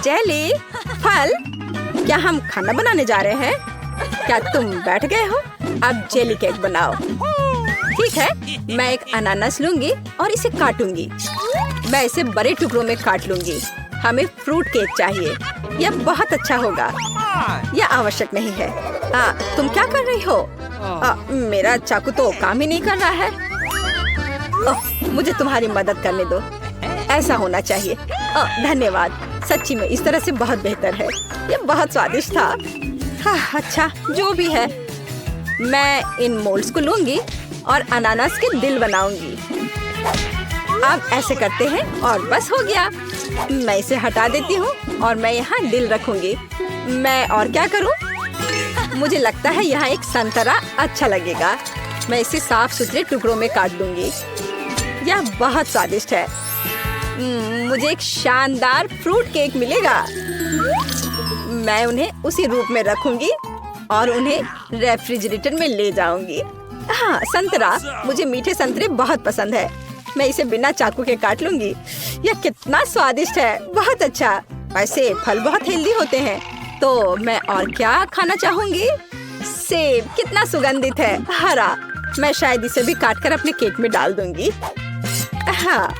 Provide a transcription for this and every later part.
Jelly, फल, क्या हम खाना बनाने जा रहे हैं? क्या तुम बैठ गए हो? अब जेली केक बनाओ। ठीक है, मैं एक अनानास लूंगी और इसे काटूंगी। मैं इसे बड़े टुकड़ों में काट लूंगी। हमें फ्रूट केक चाहिए। यह बहुत अच्छा होगा। यह आवश्यक नहीं है। तुम क्या कर रही हो? मेरा चाकू तो काम ही नहीं कर रहा है। मुझे तुम्हारी मदद करने दो। ऐसा होना चाहिए। धन्यवाद। सच्ची में इस तरह से बहुत बेहतर है। यह बहुत स्वादिष्ट था। अच्छा, जो भी है, मैं इन मोल्ड्स को लूंगी और अनानास के दिल बनाऊंगी। अब ऐसे करते हैं और बस हो गया। मैं इसे हटा देती हूँ और मैं यहाँ दिल रखूंगी। मैं और क्या करूँ? मुझे लगता है यहाँ एक संतरा अच्छा लगेगा। मैं इसे साफ सुथरे टुकड़ों में काट दूंगी। यह बहुत स्वादिष्ट है। मुझे एक शानदार फ्रूट केक मिलेगा। मैं उन्हें उसी रूप में रखूंगी और उन्हें रेफ्रिजरेटर में ले जाऊंगी। हाँ, संतरा, मुझे मीठे संतरे बहुत पसंद है। मैं इसे बिना चाकू के काट लूंगी। यह कितना स्वादिष्ट है, बहुत अच्छा। वैसे फल बहुत हेल्दी होते हैं, तो मैं और क्या खाना चाहूंगी? सेब कितना सुगंधित है, हरा। मैं शायद इसे भी काटकर अपने केक में डाल दूंगी। हाँ,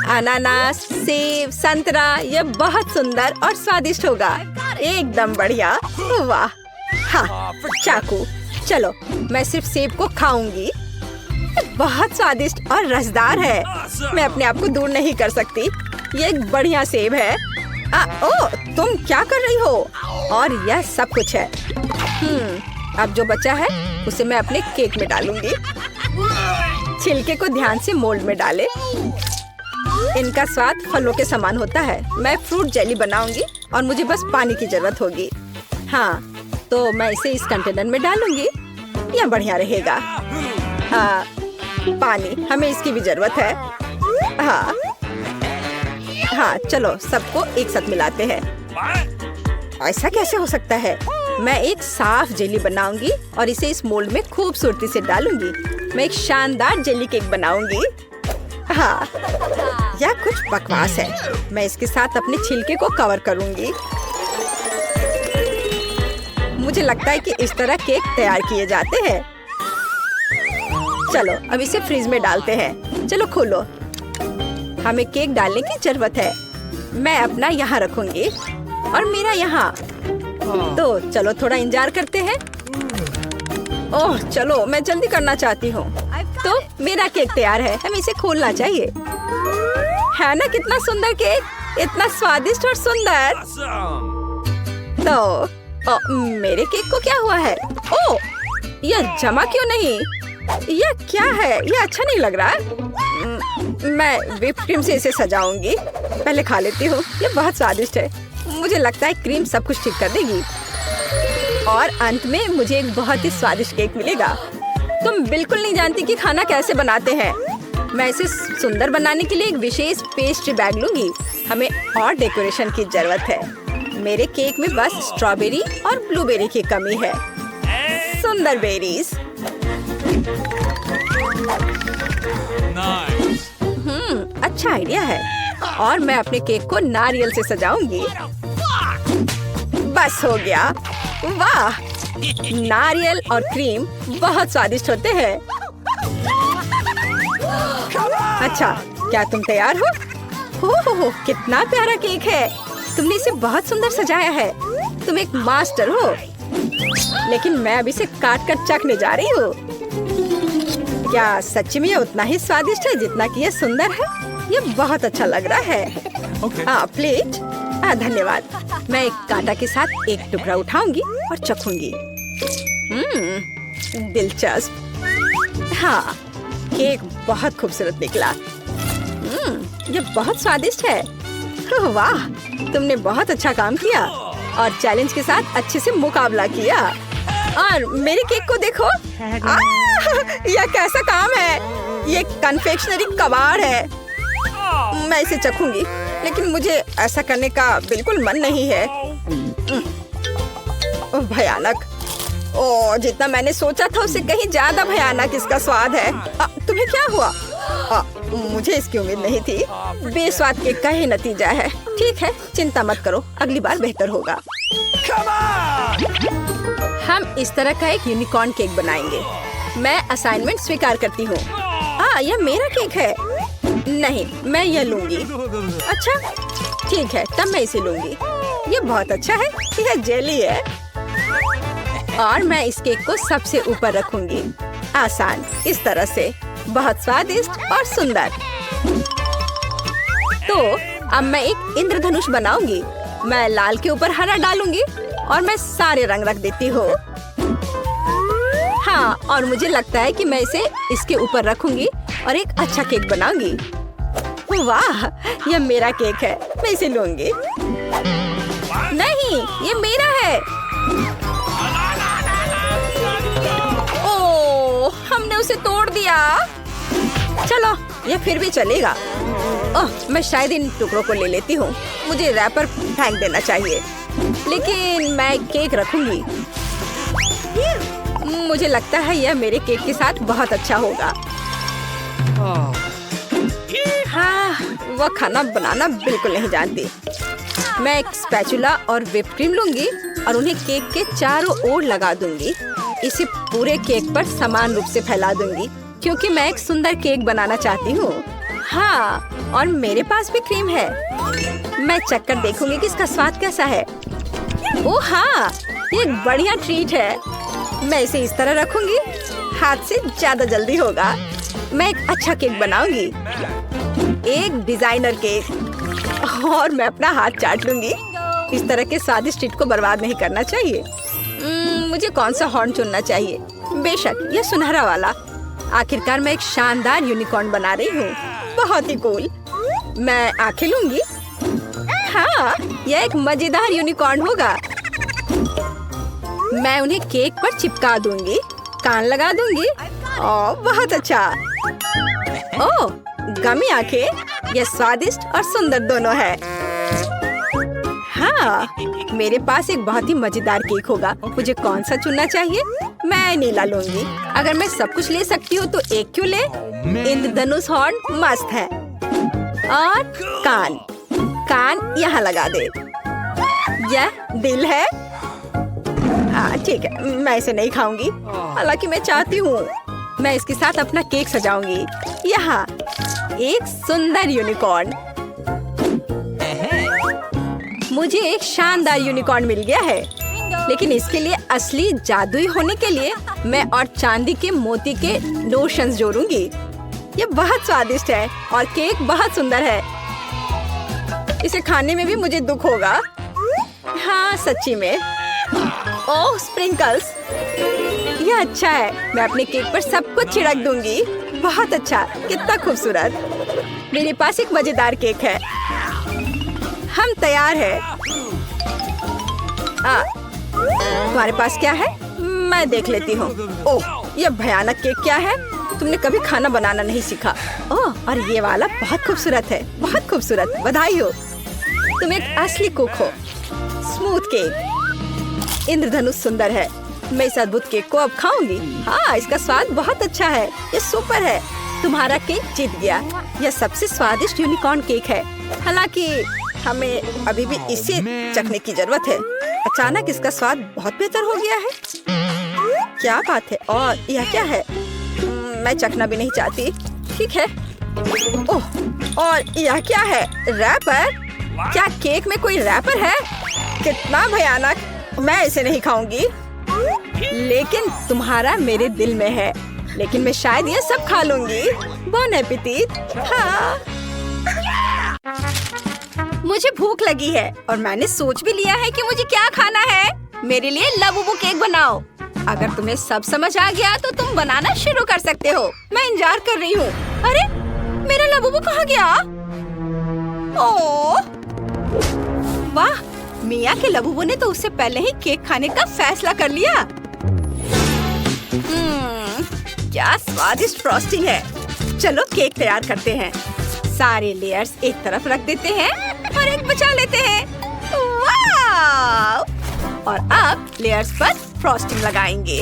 अनानास, सेब, संतरा, यह बहुत सुंदर और स्वादिष्ट होगा। एकदम बढ़िया। वाह। हाँ, चाकू। चलो, मैं सिर्फ सेब को खाऊंगी। बहुत स्वादिष्ट और रसदार है। मैं अपने आप को दूर नहीं कर सकती। ये एक बढ़िया सेब है। ओह, तुम क्या कर रही हो? और यह सब कुछ है। अब जो बचा है उसे मैं अपने केक में डालूंगी। छिलके को ध्यान से मोल्ड में डालें। इनका स्वाद फलों के समान होता है। मैं फ्रूट जेली बनाऊंगी और मुझे बस पानी की जरूरत होगी। हाँ, तो मैं इसे इस कंटेनर में डालूंगी। यह बढ़िया रहेगा। पानी, हमें इसकी भी जरूरत है। हाँ, चलो सबको एक साथ मिलाते हैं। ऐसा कैसे हो सकता है? मैं एक साफ जेली बनाऊंगी और इसे इस मोल्ड में खूबसूरती से डालूंगी। मैं एक शानदार जेली केक बनाऊंगी। हाँ, यह कुछ बकवास है। मैं इसके साथ अपने छिलके को कवर करूंगी। मुझे लगता है कि इस तरह केक तैयार किए जाते हैं। चलो, अब इसे फ्रिज में डालते हैं। चलो खोलो। हमें केक डालने की जरूरत है। मैं अपना यहाँ रखूंगी और मेरा यहाँ। तो चलो थोड़ा इंतजार करते हैं। ओह, चलो, मैं जल्दी करना चाहती हूँ। तो मेरा केक तैयार है। हमें इसे खोलना चाहिए। है ना कितना सुंदर केक, इतना स्वादिष्ट और सुंदर। तो मेरे केक को क्या हुआ है? ओह, यह जमा क्यों नहीं? यह क्या है? यह अच्छा नहीं लग रहा है। मैं व्हिप क्रीम से इसे सजाऊंगी। पहले खा लेती हूँ। यह बहुत स्वादिष्ट है। मुझे लगता है क्रीम सब कुछ ठीक कर देगी और अंत में मुझे एक बहुत ही स्वादिष्ट केक मिलेगा। तुम बिल्कुल नहीं जानती कि खाना कैसे बनाते हैं। मैं इसे सुंदर बनाने के लिए एक विशेष पेस्ट्री बैग लूंगी। हमें और डेकोरेशन की जरूरत है। मेरे केक में बस स्ट्रॉबेरी और ब्लूबेरी की कमी है। सुंदर बेरीज। अच्छा आइडिया है। और मैं अपने केक को नारियल से सजाऊंगी। बस हो गया। वाह, नारियल और क्रीम बहुत स्वादिष्ट होते हैं। अच्छा, क्या तुम तैयार हो? कितना प्यारा केक है। तुमने इसे बहुत सुंदर सजाया है। तुम एक मास्टर हो। लेकिन मैं अभी इसे काट कर चखने जा रही हूँ। क्या सच्ची में ये उतना ही स्वादिष्ट है जितना कि ये सुंदर है? ये बहुत अच्छा लग रहा है। प्लेट। धन्यवाद। मैं एक कांटा के साथ एक टुकड़ा उठाऊंगी और चखूंगी। दिलचस्प। हाँ, केक बहुत खूबसूरत निकला। ये बहुत स्वादिष्ट है। वाह, तुमने बहुत अच्छा काम किया और चैलेंज के साथ अच्छे से मुकाबला किया। और मेरे केक को देखो। यह कैसा काम है? ये कन्फेक्शनरी कबाड़ है। मैं इसे चखूंगी, लेकिन मुझे ऐसा करने का बिल्कुल मन नहीं है। भयानक। ओह, जितना मैंने सोचा था उससे कहीं ज्यादा भयानक इसका स्वाद है। तुम्हें क्या हुआ? मुझे इसकी उम्मीद नहीं थी। बेस्वाद केक का ही नतीजा है। ठीक है, चिंता मत करो, अगली बार बेहतर होगा। हम इस तरह का एक यूनिकॉर्न केक बनाएंगे। मैं असाइनमेंट स्वीकार करती हूँ। यह मेरा केक है। नहीं, मैं यह लूंगी। अच्छा, ठीक है, तब मैं इसे लूंगी। ये बहुत अच्छा है। यह जेली है और मैं इस केक को सबसे ऊपर रखूंगी। आसान, इस तरह से। बहुत स्वादिष्ट और सुंदर। तो अब मैं एक इंद्रधनुष बनाऊंगी। मैं लाल के ऊपर हरा डालूंगी और मैं सारे रंग रख देती हूँ। हाँ, और मुझे लगता है कि मैं इसे इसके ऊपर रखूंगी और एक अच्छा केक बनाऊंगी। वाह, यह मेरा केक है। मैं इसे लूंगी। नहीं, ये मेरा है। ओह, हमने उसे तोड़ दिया। चलो, यह फिर भी चलेगा। मैं शायद इन टुकड़ों को ले लेती हूँ। मुझे रैपर फेंक देना चाहिए, लेकिन मैं केक रखूंगी। मुझे लगता है यह मेरे केक के साथ बहुत अच्छा होगा। हाँ, वह खाना बनाना बिल्कुल नहीं जानती। मैं एक स्पैचुला और व्हिप क्रीम लूंगी और उन्हें केक के चारों ओर लगा दूंगी। इसे पूरे केक पर समान रूप से फैला दूंगी, क्योंकि मैं एक सुंदर केक बनाना चाहती हूँ। हाँ, और मेरे पास भी क्रीम है। मैं चखकर देखूंगी कि इसका स्वाद कैसा है। ओह हाँ, ये एक बढ़िया ट्रीट है। मैं इसे इस तरह रखूंगी। हाथ से ज्यादा जल्दी होगा। मैं एक अच्छा केक बनाऊंगी, एक डिजाइनर केक, और मैं अपना हाथ चाट लूंगी। इस तरह के स्वादिष्ट ट्रीट को बर्बाद नहीं करना चाहिए। मुझे कौन सा हॉर्न चुनना चाहिए? बेशक यह सुनहरा वाला। आखिरकार मैं एक शानदार यूनिकॉर्न बना रही हूँ। बहुत ही कूल। मैं आंखें लूंगी। हाँ, यह एक मजेदार यूनिकॉर्न होगा। मैं उन्हें केक पर चिपका दूंगी, कान लगा दूंगी। ओह, बहुत अच्छा। ओह, गमी आंखें। यह स्वादिष्ट और सुंदर दोनों है। हाँ, मेरे पास एक बहुत ही मजेदार केक होगा। मुझे कौन सा चुनना चाहिए? मैं नीला लूंगी। अगर मैं सब कुछ ले सकती हूँ तो एक क्यों ले? इंद्रधनुष हॉर्न मस्त है। और कान यहाँ लगा दे। यह दिल है। ठीक है, मैं इसे नहीं खाऊंगी, हालांकि मैं चाहती हूँ। मैं इसके साथ अपना केक सजाऊंगी। यहाँ एक सुंदर यूनिकॉर्न। मुझे एक शानदार यूनिकॉर्न मिल गया है, लेकिन इसके लिए असली जादुई होने के लिए मैं और चांदी के मोती के लोशंस जोड़ूंगी। ये बहुत स्वादिष्ट है और केक बहुत सुंदर है। इसे खाने में भी मुझे दुख होगा। हाँ, सच्ची में। ओह, स्प्रिंकल्स। यह अच्छा है। मैं अपने केक पर सब कुछ छिड़क दूंगी। बहुत अच्छा, कितना खूबसूरत। मेरे पास एक मजेदार केक है। हम तैयार हैं। तुम्हारे पास क्या है? मैं देख लेती हूँ। ओह, यह भयानक केक क्या है? तुमने कभी खाना बनाना नहीं सीखा। ओह, और ये वाला बहुत खूबसूरत है। बहुत खूबसूरत, बधाई हो। तुम एक असली कुक हो। Smooth cake. इंद्रधनुष सुंदर है। मैं इस अद्भुत केक को अब खाऊंगी। हाँ, इसका स्वाद बहुत अच्छा है। ये सुपर है। तुम्हारा केक जीत गया। यह सबसे स्वादिष्ट यूनिकॉर्न केक है। हालांकि हमें अभी भी इसे चखने की जरूरत है। अचानक इसका स्वाद बहुत बेहतर हो गया है। क्या बात है? और यह क्या है? मैं चखना भी नहीं चाहती। ठीक है। ओह, और यह क्या है? रैपर? क्या केक में कोई रैपर है? कितना भयानक। मैं इसे नहीं खाऊंगी। लेकिन तुम्हारा मेरे दिल में है। लेकिन मैं शायद ये सब खा लूंगी। बॉन एपेटिट। हाँ, मुझे भूख लगी है और मैंने सोच भी लिया है कि मुझे क्या खाना है। मेरे लिए लबूबू केक बनाओ। अगर तुम्हें सब समझ आ गया तो तुम बनाना शुरू कर सकते हो। मैं इंतजार कर रही हूँ। अरे, मेरा लबूबू कहाँ गया? ओह, वाह, मिया के लबूबू ने तो उससे पहले ही केक खाने का फैसला कर लिया। क्या स्वादिष्ट फ्रॉस्टिंग है। चलो केक तैयार करते हैं। सारे लेयर्स एक तरफ रख देते हैं और एक बचा लेते हैं। वाव! और अब लेयर्स पर फ्रॉस्टिंग लगाएंगे।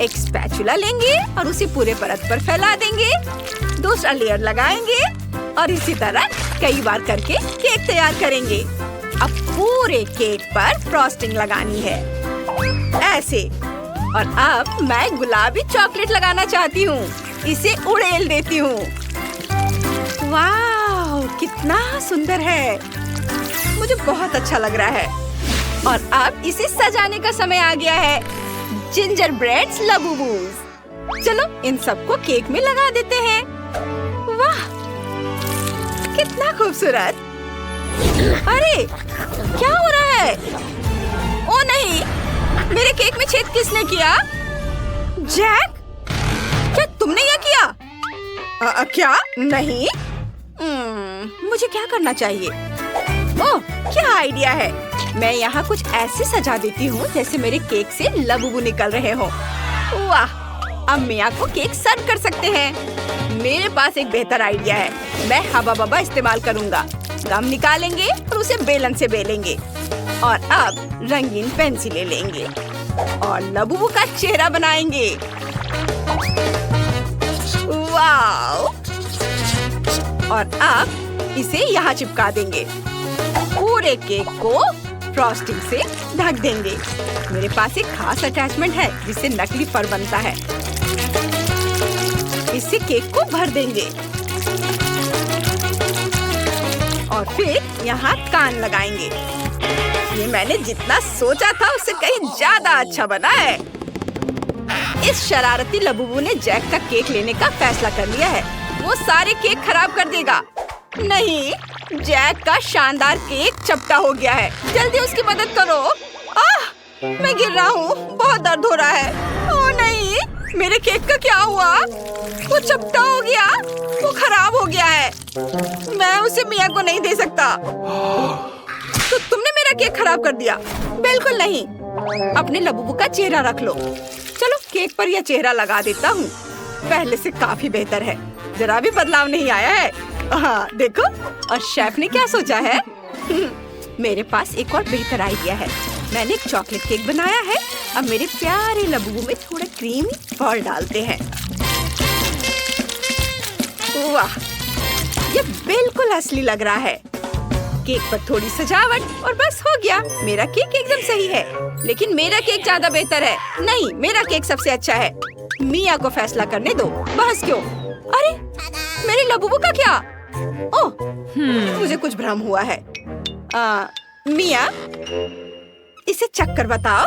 एक स्पैचुला लेंगे और उसे पूरे परत पर फैला देंगे। दूसरा लेयर लगाएंगे और इसी तरह कई बार करके केक तैयार करेंगे। अब पूरे केक पर फ्रॉस्टिंग लगानी है, ऐसे। और अब मैं गुलाबी चॉकलेट लगाना चाहती हूँ। इसे उड़ेल देती हूँ। वाह, कितना सुंदर है। मुझे बहुत अच्छा लग रहा है। और अब इसे सजाने का समय आ गया है। Ginger breads Labubus. चलो इन सबको केक में लगा देते हैं। वाह, कितना खूबसूरत। अरे क्या हो रहा है? ओ नहीं, मेरे केक में छेद किसने किया? जैक, क्या तुमने यह किया? क्या? नहीं। मुझे क्या करना चाहिए? ओह, क्या आइडिया है। मैं यहाँ कुछ ऐसे सजा देती हूँ जैसे मेरे केक से लबूबू निकल रहे हो। वाह, अब मिया को केक सर्व कर सकते हैं। मेरे पास एक बेहतर आइडिया है। मैं हवा बबा इस्तेमाल करूँगा। गम निकालेंगे और उसे बेलन से बेलेंगे। और अब रंगीन पेंसिलें लेंगे और लबूबू का चेहरा बनाएंगे। वाव! और अब इसे यहाँ चिपका देंगे। पूरे केक को फ्रॉस्टिंग से ढक देंगे। मेरे पास एक खास अटैचमेंट है जिससे नकली फर बनता है। इससे केक को भर देंगे और फिर यहाँ कान लगाएंगे। ये मैंने जितना सोचा था उससे कहीं ज्यादा अच्छा बना है। इस शरारती लबूबू ने जैक का केक लेने का फैसला कर लिया है। वो सारे केक खराब कर देगा। नहीं, जैक का शानदार केक चपटा हो गया है। जल्दी उसकी मदद करो। मैं गिर रहा हूँ, बहुत दर्द हो रहा है। ओह नहीं, मेरे केक का क्या हुआ? वो चपटा हो गया, वो खराब हो गया है। मैं उसे मिया को नहीं दे सकता। तो तुमने मेरा केक खराब कर दिया? बिल्कुल नहीं। अपने लबूबू का चेहरा रख लो। चलो केक पर यह चेहरा लगा देता हूँ। पहले से काफी बेहतर है। जरा भी बदलाव नहीं आया है। हाँ देखो, और शेफ ने क्या सोचा है? मेरे पास एक और बेहतर आइडिया है। मैंने एक चॉकलेट केक बनाया है। अब मेरे प्यारे लबूबू में थोड़ा क्रीमी फॉल डालते हैं। वाह, ये बिल्कुल असली लग रहा है। केक पर थोड़ी सजावट और बस हो गया। मेरा केक एकदम सही है। लेकिन मेरा केक ज्यादा बेहतर है। नहीं, मेरा केक सबसे अच्छा है। मिया को फैसला करने दो। बहस क्यों? अरे मेरे लबूबू का क्या? ओह, मुझे कुछ भ्रम हुआ है। मिया, इसे चख कर बताओ।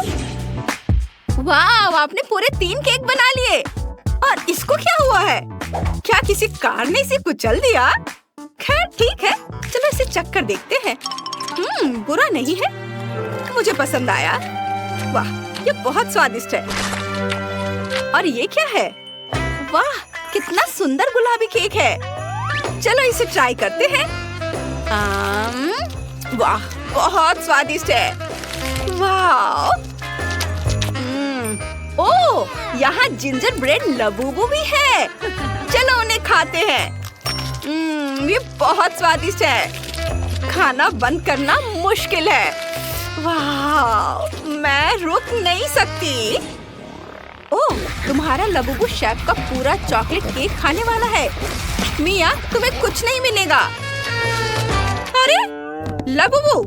वाह, आपने पूरे 3 केक बना लिए। और इसको क्या हुआ है? क्या किसी कार ने इसे कुचल दिया? खैर ठीक है, चलो इसे चख कर देखते हैं। बुरा नहीं है, मुझे पसंद आया। वाह, ये बहुत स्वादिष्ट है। और ये क्या है? वाह, कितना सुंदर गुलाबी केक है। चलो इसे ट्राई करते हैं। वाह, बहुत स्वादिष्ट है। वाह! ओह, यहाँ जिंजर ब्रेड लबूबू भी है। चलो उन्हें खाते हैं। ये बहुत स्वादिष्ट है। खाना बंद करना मुश्किल है। वाह, मैं रुक नहीं सकती। ओह, तुम्हारा लबूबू शेफ का पूरा चॉकलेट केक खाने वाला है। मिया, तुम्हें कुछ नहीं मिलेगा। अरे लबूबू,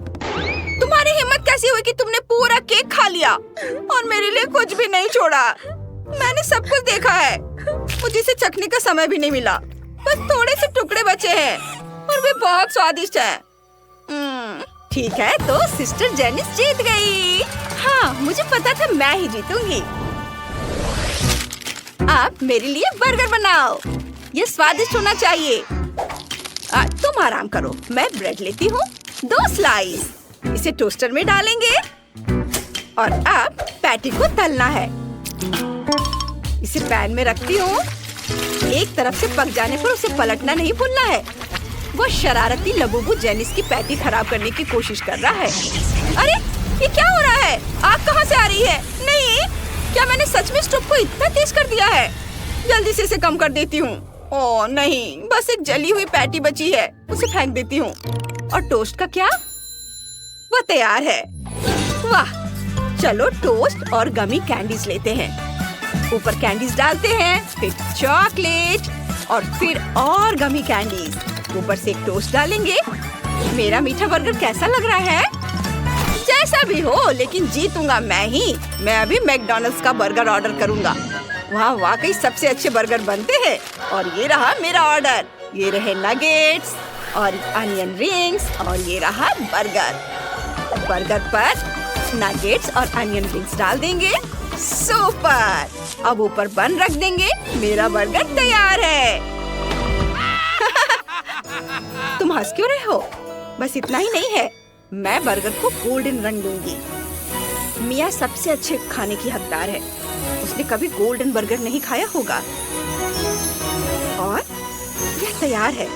तुम्हारी हिम्मत कैसी हुई कि तुमने पूरा केक खा लिया और मेरे लिए कुछ भी नहीं छोड़ा? मैंने सब कुछ देखा है। मुझे इसे चखने का समय भी नहीं मिला। बस थोड़े से टुकड़े बचे हैं और वे बहुत स्वादिष्ट हैं। ठीक है, तो सिस्टर जेनिस जीत गई। हाँ, मुझे पता था मैं ही जीतूंगी। आप मेरे लिए बर्गर बनाओ। ये स्वादिष्ट होना चाहिए। तुम आराम करो, मैं ब्रेड लेती हूँ 2 स्लाइस। इसे टोस्टर में डालेंगे और अब पैटी को तलना है। इसे पैन में रखती हूँ। एक तरफ से पक जाने पर उसे पलटना नहीं भूलना है। वो शरारती लबूबू जेनिस की पैटी खराब करने की कोशिश कर रहा है। अरे ये क्या हो रहा है? आग कहाँ से आ रही है? नहीं, क्या मैंने सच में स्टोव को इतना तेज कर दिया है? जल्दी से इसे कम कर देती हूँ। ओह नहीं, बस एक जली हुई पैटी बची है। उसे फेंक देती हूँ। और टोस्ट का क्या? वो तैयार है। वाह, चलो टोस्ट और गमी कैंडीज लेते हैं। ऊपर कैंडीज डालते हैं, फिर चॉकलेट और फिर और गमी कैंडीज। ऊपर से एक टोस्ट डालेंगे। मेरा मीठा बर्गर कैसा लग रहा है? जैसा भी हो, लेकिन जीतूंगा मैं ही। मैं अभी मैकडॉनल्ड्स का बर्गर ऑर्डर करूंगा। वहाँ वाकई सबसे अच्छे बर्गर बनते हैं। और ये रहा मेरा ऑर्डर। ये रहे नगेट्स और अनियन रिंग्स और ये रहा बर्गर। बर्गर पर नगेट्स और अनियन रिंग्स डाल देंगे। सुपर! अब ऊपर बन रख देंगे। मेरा बर्गर तैयार है। तुम हंस क्यों रहे हो? बस इतना ही नहीं है, मैं बर्गर को गोल्डन रंग दूंगी। मिया सबसे अच्छे खाने की हकदार है। उसने कभी गोल्डन बर्गर नहीं खाया होगा। और यह तैयार है।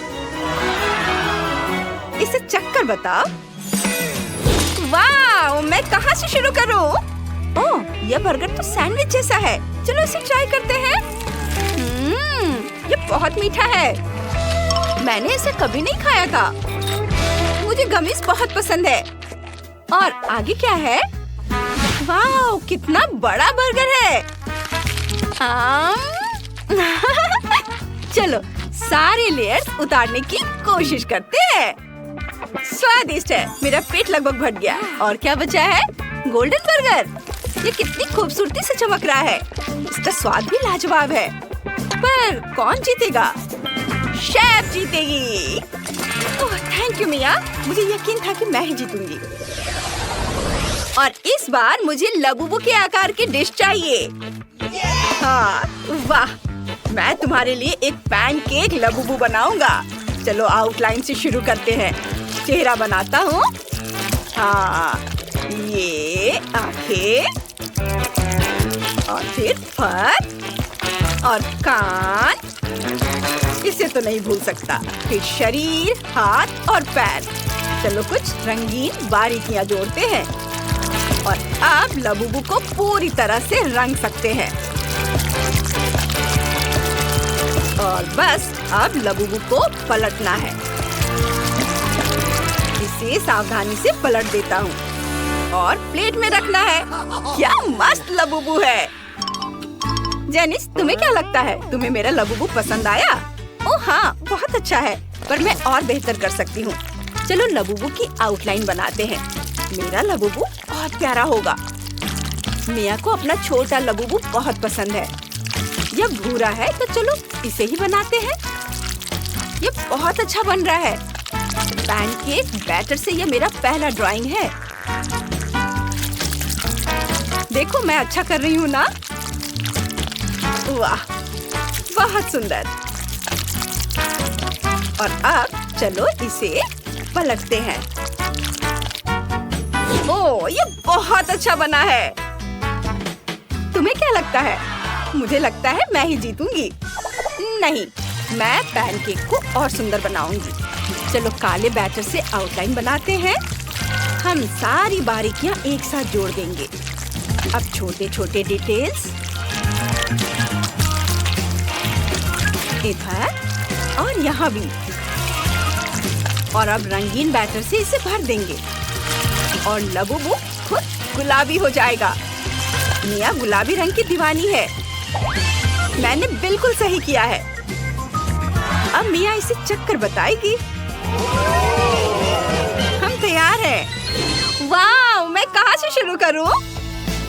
इसे चखकर बताओ। वाह! मैं कहाँ से शुरू करूं? ओह, यह बर्गर तो सैंडविच जैसा है। चलो इसे ट्राई करते हैं। ये बहुत मीठा है। मैंने इसे कभी नहीं खाया था। मुझे गमीज बहुत पसंद है। और आगे क्या है? वाह, कितना बड़ा बर्गर है। चलो सारे लेयर्स उतारने की कोशिश करते हैं। स्वादिष्ट है। मेरा पेट लगभग भर गया। और क्या बचा है? Golden burger. ये कितनी खूबसूरती से चमक रहा है। इसका स्वाद भी लाजवाब है। पर कौन जीतेगा? शेफ जीतेगी। ओह, थैंक यू मिया। मुझे यकीन था कि मैं ही जीतूंगी। और इस बार मुझे लबूबू के आकार की डिश चाहिए। हाँ, वाह! मैं तुम्हारे लिए एक पैनकेक लबूबू बनाऊंगा। चलो आउटलाइन से शुरू करते हैं। चेहरा बनाता हूँ। हाँ, ये आंखें और फिर फर और कान। इसे तो नहीं भूल सकता। फिर शरीर, हाथ और पैर। चलो कुछ रंगीन बारीकियां जोड़ते हैं। और अब लबूबू को पूरी तरह से रंग सकते हैं। और बस अब लबूबू को पलटना है। इसे सावधानी से पलट देता हूँ और प्लेट में रखना है। क्या मस्त लबूबू है। जेनिस, तुम्हें क्या लगता है? तुम्हें मेरा लबूबू पसंद आया? ओह हाँ, बहुत अच्छा है, पर मैं और बेहतर कर सकती हूँ। चलो लबूबू की आउटलाइन बनाते हैं। मेरा लबूबू बहुत प्यारा होगा। मिया को अपना छोटा लबूबू बहुत पसंद है। यह भूरा है, तो चलो इसे ही बनाते हैं। यह बहुत अच्छा बन रहा है। पैनकेक बैटर से यह मेरा पहला ड्राइंग है। देखो मैं अच्छा कर रही हूँ ना? वाह, बहुत सुंदर। और अब चलो इसे पलटते हैं। ओह, ये बहुत अच्छा बना है। तुम्हें क्या लगता है? मुझे लगता है मैं ही जीतूंगी। नहीं, मैं पैनकेक को और सुंदर बनाऊंगी। चलो काले बैटर से आउटलाइन बनाते हैं। हम सारी बारीकियां एक साथ जोड़ देंगे। अब छोटे छोटे डिटेल्स इधर और यहाँ भी। और अब रंगीन बैटर से इसे भर देंगे और लबूबू खुद गुलाबी हो जाएगा। मिया गुलाबी रंग की दीवानी है। मैंने बिल्कुल सही किया है। अब मिया इसे चखकर बताएगी। हम तैयार हैं। वाह, मैं कहाँ से शुरू करूँ?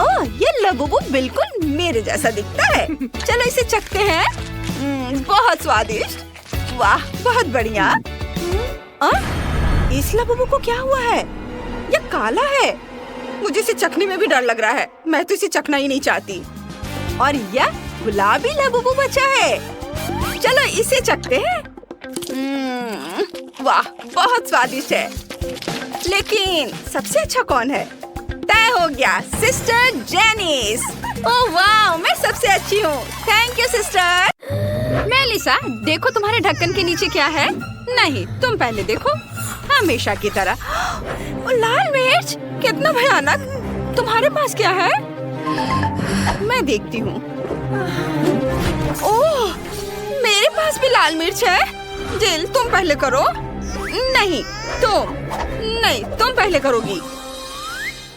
ओह, ये लबूबू बिल्कुल मेरे जैसा दिखता है। चलो इसे चखते हैं। बहुत स्वादिष्ट। वाह, बहुत बढ़िया। इस लबूबू को क्या हुआ है? यह काला है। मुझे इसे चखने में भी डर लग रहा है। मैं तो इसे चखना ही नहीं चाहती। और यह गुलाबी लबूबू बचा है। चलो इसे चखते हैं। वाह, बहुत स्वादिष्ट है। लेकिन सबसे अच्छा कौन है? तय हो गया, सिस्टर जेनिस। ओह वाह, मैं सबसे अच्छी हूँ। Thank you sister. मेलिसा, देखो तुम्हारे ढक्कन के नीचे क्या है? नहीं, तुम पहले देखो। हमेशा की तरह। ओ, लाल मिर्च, कितना भयानक। तुम्हारे पास क्या है? मैं देखती हूँ। ओह, मेरे पास भी लाल मिर्च है। जिल, तुम पहले करो। नहीं, तुम पहले करोगी।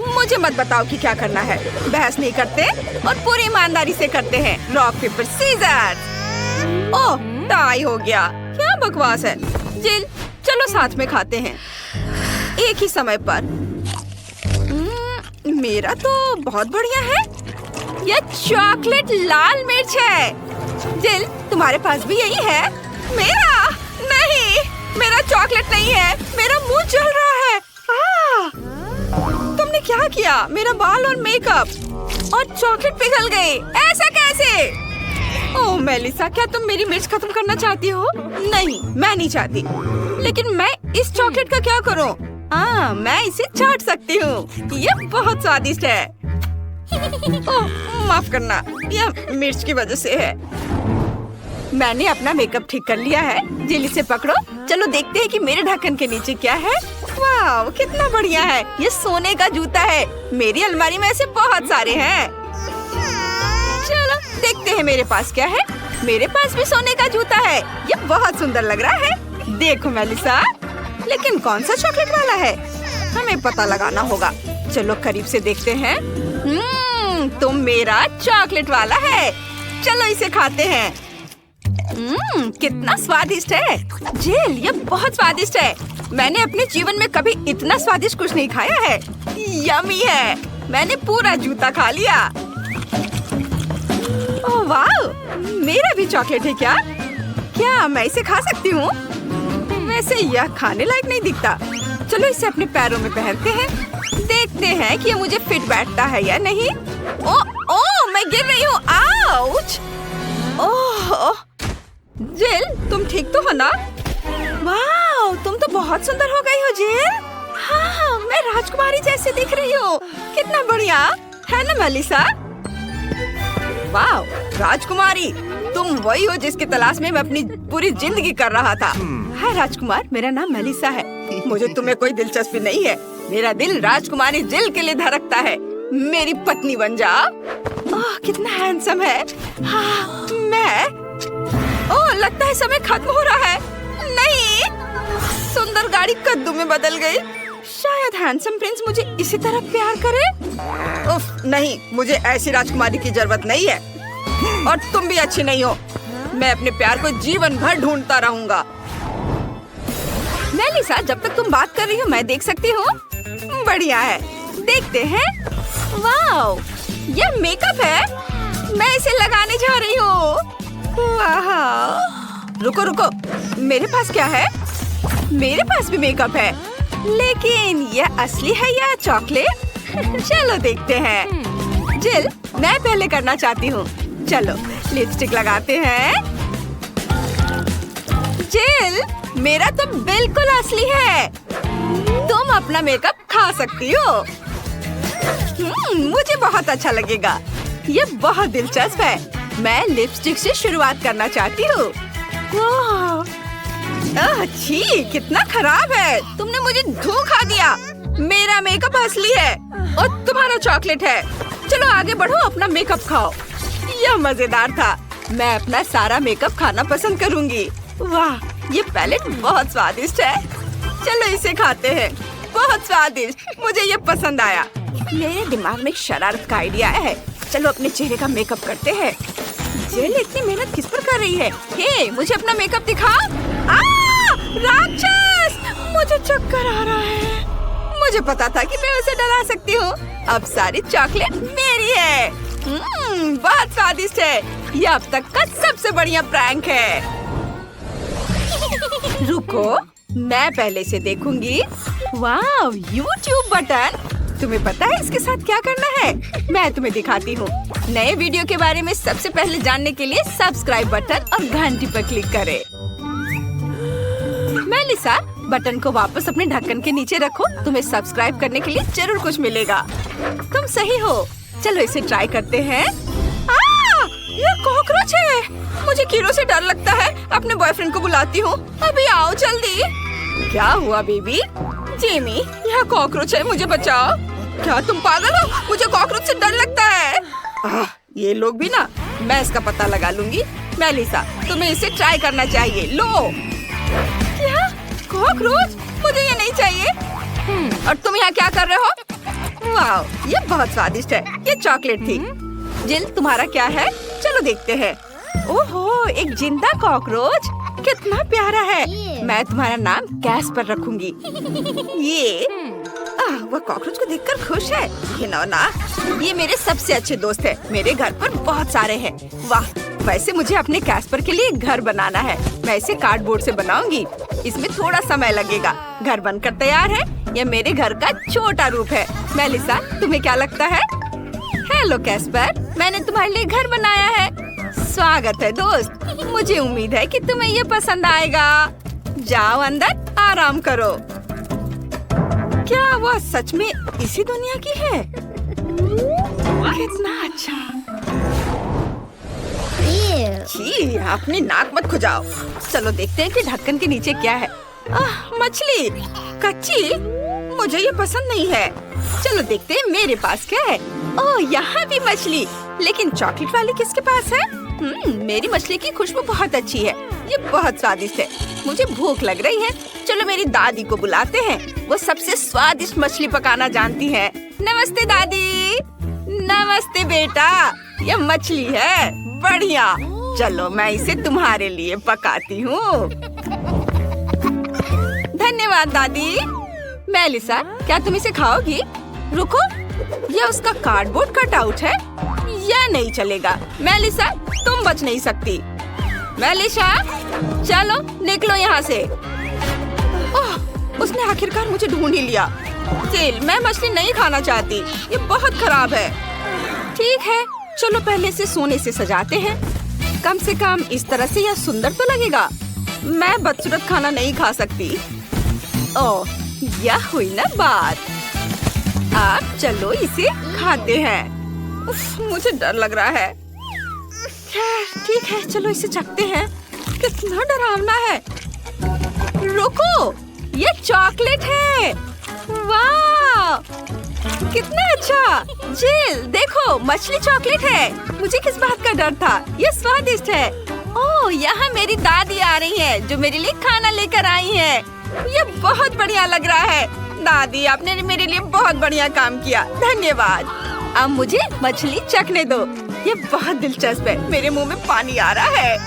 मुझे मत बताओ कि क्या करना है। बहस नहीं करते और पूरी ईमानदारी से करते हैं। Rock paper scissor. Oh, tie हो गया। क्या बकवास है। जिल, चलो साथ में खाते हैं एक ही समय पर। मेरा तो बहुत बढ़िया है। यह चॉकलेट लाल मिर्च है। जिल, तुम्हारे पास भी यही है? मेरा नहीं, मेरा चॉकलेट नहीं है। मेरा मुंह जल रहा है। तुमने क्या किया? मेरा बाल और मेकअप और चॉकलेट पिघल गई। ऐसा कैसे? ओह मेलिसा, क्या तुम मेरी मिर्च खत्म करना चाहती हो? नहीं, मैं नहीं चाहती। लेकिन मैं इस चॉकलेट का क्या करूं? मैं इसे चाट सकती हूँ। ये बहुत स्वादिष्ट है। ओह, माफ करना, यह मिर्च की वजह से है। मैंने अपना मेकअप ठीक कर लिया है। जिल, इसे पकड़ो। चलो देखते हैं कि मेरे ढक्कन के नीचे क्या है। वाह, कितना बढ़िया है। ये सोने का जूता है। मेरी अलमारी में ऐसे बहुत सारे हैं। चलो देखते हैं मेरे पास क्या है। मेरे पास भी सोने का जूता है। ये बहुत सुंदर लग रहा है। देखो मेलिसा, लेकिन कौन सा चॉकलेट वाला है? हमें पता लगाना होगा। चलो करीब से देखते हैं। तुम मेरा चॉकलेट वाला है। चलो इसे खाते हैं। कितना स्वादिष्ट है। जेल, ये बहुत स्वादिष्ट है। मैंने अपने जीवन में कभी इतना स्वादिष्ट कुछ नहीं खाया है। यम्मी है। मैंने पूरा जूता खा लिया। ओह वाह, मेरा भी चॉकलेट है क्या? क्या मैं इसे खा सकती हूँ? वैसे यह खाने लायक नहीं दिखता। चलो इसे अपने पैरों में पहनते हैं। देखते हैं कि ये मुझे फिट बैठता है या नहीं। ओह, मैं गिर रही हूँ। आउच! ओह, जिल, तुम ठीक तो हो ना? वाह, तुम तो बहुत सुंदर हो गई हो जिल। हाँ, मैं राजकुमारी जैसे दिख रही हूँ। कितना बढ़िया है ना मेलिसा? वाह, राजकुमारी, तुम वही हो जिसकी तलाश में मैं अपनी पूरी जिंदगी कर रहा था। हाय राजकुमार, मेरा नाम मेलिसा है। मुझे तुम्हें कोई दिलचस्पी नहीं है। मेरा दिल राजकुमारी जिल के लिए धड़कता है। मेरी पत्नी बन जाओ। ओह, कितना हैंडसम है। हाँ, मैं। ओह, लगता है समय खत्म हो रहा है। नहीं, सुंदर गाड़ी कद्दू में बदल गई। शायद हैंडसम प्रिंस मुझे इसी तरह प्यार करे। उफ, नहीं, मुझे ऐसी राजकुमारी की जरूरत नहीं है। और तुम भी अच्छी नहीं हो। मैं अपने प्यार को जीवन भर ढूंढता रहूंगा। मेलिसा, जब तक तुम बात कर रही हो मैं देख सकती हूँ। बढ़िया है, देखते हैं। वाह, यह मेकअप है। मैं इसे लगाने जा रही हूँ। वाह, रुको रुको, मेरे पास क्या है? मेरे पास भी मेकअप है, लेकिन यह असली है या चॉकलेट? चलो देखते हैं। जिल, मैं पहले करना चाहती हूँ। चलो लिपस्टिक लगाते हैं। जिल, मेरा तो बिल्कुल असली है। तुम अपना मेकअप खा सकती हो। मुझे बहुत अच्छा लगेगा। ये बहुत दिलचस्प है। मैं लिपस्टिक से शुरुआत करना चाहती हूँ। छी, कितना खराब है। तुमने मुझे धोखा दिया। मेरा मेकअप असली है और तुम्हारा चॉकलेट है। चलो आगे बढ़ो, अपना मेकअप खाओ। यह मजेदार था। मैं अपना सारा मेकअप खाना पसंद करूंगी। वाह, ये पैलेट बहुत स्वादिष्ट है। चलो इसे खाते हैं। बहुत स्वादिष्ट, मुझे ये पसंद आया। मेरे दिमाग में एक शरारत का आइडिया है। चलो अपने चेहरे का मेकअप करते हैं। जेल इतनी मेहनत किस पर कर रही है? हे, मुझे अपना मेकअप दिखा। राक्षस! मुझे चक्कर आ रहा है। मुझे पता था कि मैं उसे डरा सकती हूँ। अब सारी चॉकलेट मेरी है। बहुत स्वादिष्ट है। ये अब तक का सबसे बढ़िया प्रैंक है। रुको, मैं पहले से देखूंगी। वाह, YouTube बटन। तुम्हें पता है इसके साथ क्या करना है? मैं तुम्हें दिखाती हूँ। नए वीडियो के बारे में सबसे पहले जानने के लिए सब्सक्राइब बटन और घंटी पर क्लिक करें। मेलिसा, बटन को वापस अपने ढक्कन के नीचे रखो। तुम्हें सब्सक्राइब करने के लिए जरूर कुछ मिलेगा। तुम सही हो। चलो इसे ट्राई करते हैं। ये कॉकरोच है। मुझे कीड़ों से डर लगता है। अपने बॉयफ्रेंड को बुलाती हूँ। अभी आओ जल्दी। क्या हुआ बेबी? जेमी, यह कॉकरोच है, मुझे बचाओ। क्या तुम पागल हो? मुझे कॉकरोच से डर लगता है। ये लोग भी ना। मैं इसका पता लगा लूंगी। मेलिसा, तुम्हें इसे ट्राई करना चाहिए। लो। क्या? कॉकरोच? मुझे ये नहीं चाहिए। और तुम यहाँ क्या कर रहे हो? वाह, ये बहुत स्वादिष्ट है। ये चॉकलेट थी। जिल, तुम्हारा क्या है? चलो देखते हैं। ओहो, एक जिंदा कॉकरोच, कितना प्यारा है। मैं तुम्हारा नाम कैस्पर रखूंगी। ये वह कॉकरोच को देखकर खुश है। घिनौना, ये मेरे सबसे अच्छे दोस्त है। मेरे घर पर बहुत सारे हैं। वाह, वैसे मुझे अपने कैस्पर के लिए घर बनाना है। मैं इसे कार्डबोर्ड से बनाऊंगी। इसमें थोड़ा समय लगेगा। घर बनकर तैयार है। यह मेरे घर का छोटा रूप है। मेलिसा, तुम्हें क्या लगता है? हेलो कैस्पर, मैंने तुम्हारे लिए घर बनाया है। स्वागत है दोस्त। मुझे उम्मीद है कि तुम्हें ये पसंद आएगा। जाओ अंदर आराम करो। क्या वह सच में इसी दुनिया की है? कितना अच्छा। छी, अपनी नाक मत खुजाओ। चलो देखते हैं कि ढक्कन के नीचे क्या है। मछली कच्ची, मुझे ये पसंद नहीं है। चलो देखते हैं मेरे पास क्या है। ओह, यहाँ भी मछली, लेकिन चॉकलेट वाली किसके पास है? मेरी मछली की खुशबू बहुत अच्छी है। ये बहुत स्वादिष्ट है। मुझे भूख लग रही है। चलो मेरी दादी को बुलाते हैं। वो सबसे स्वादिष्ट मछली पकाना जानती है। नमस्ते दादी। नमस्ते बेटा, ये मछली है। बढ़िया, चलो मैं इसे तुम्हारे लिए पकाती हूँ। धन्यवाद दादी। मेलिसा, क्या तुम इसे खाओगी? रुको, यह उसका कार्डबोर्ड कटआउट है। यह नहीं चलेगा। मेलिसा, तुम बच नहीं सकती। मेलिसा, चलो निकलो यहाँ से। ओह, उसने आखिरकार मुझे ढूंढ ही लिया। जिल, मैं मछली नहीं खाना चाहती। ये बहुत खराब है। ठीक है, चलो पहले इसे सोने से सजाते हैं। कम से कम इस तरह से यह सुंदर तो लगेगा। मैं बदसूरत खाना नहीं खा सकती। ओह, यह हुई ना बात। अब चलो इसे खाते हैं। उफ, मुझे डर लग रहा है। ठीक है, चलो इसे चखते हैं। कितना डरावना है। रुको, ये चॉकलेट है। वाह, कितना अच्छा। जिल, देखो, मछली चॉकलेट है। मुझे किस बात का डर था। ये स्वादिष्ट है। ओह, यहाँ मेरी दादी आ रही है, जो मेरे लिए खाना लेकर आई है। ये बहुत बढ़िया लग रहा है। दादी, आपने मेरे लिए बहुत बढ़िया काम किया। धन्यवाद। अब मुझे मछली चखने दो। ये बहुत दिलचस्प है। मेरे मुंह में पानी आ रहा है।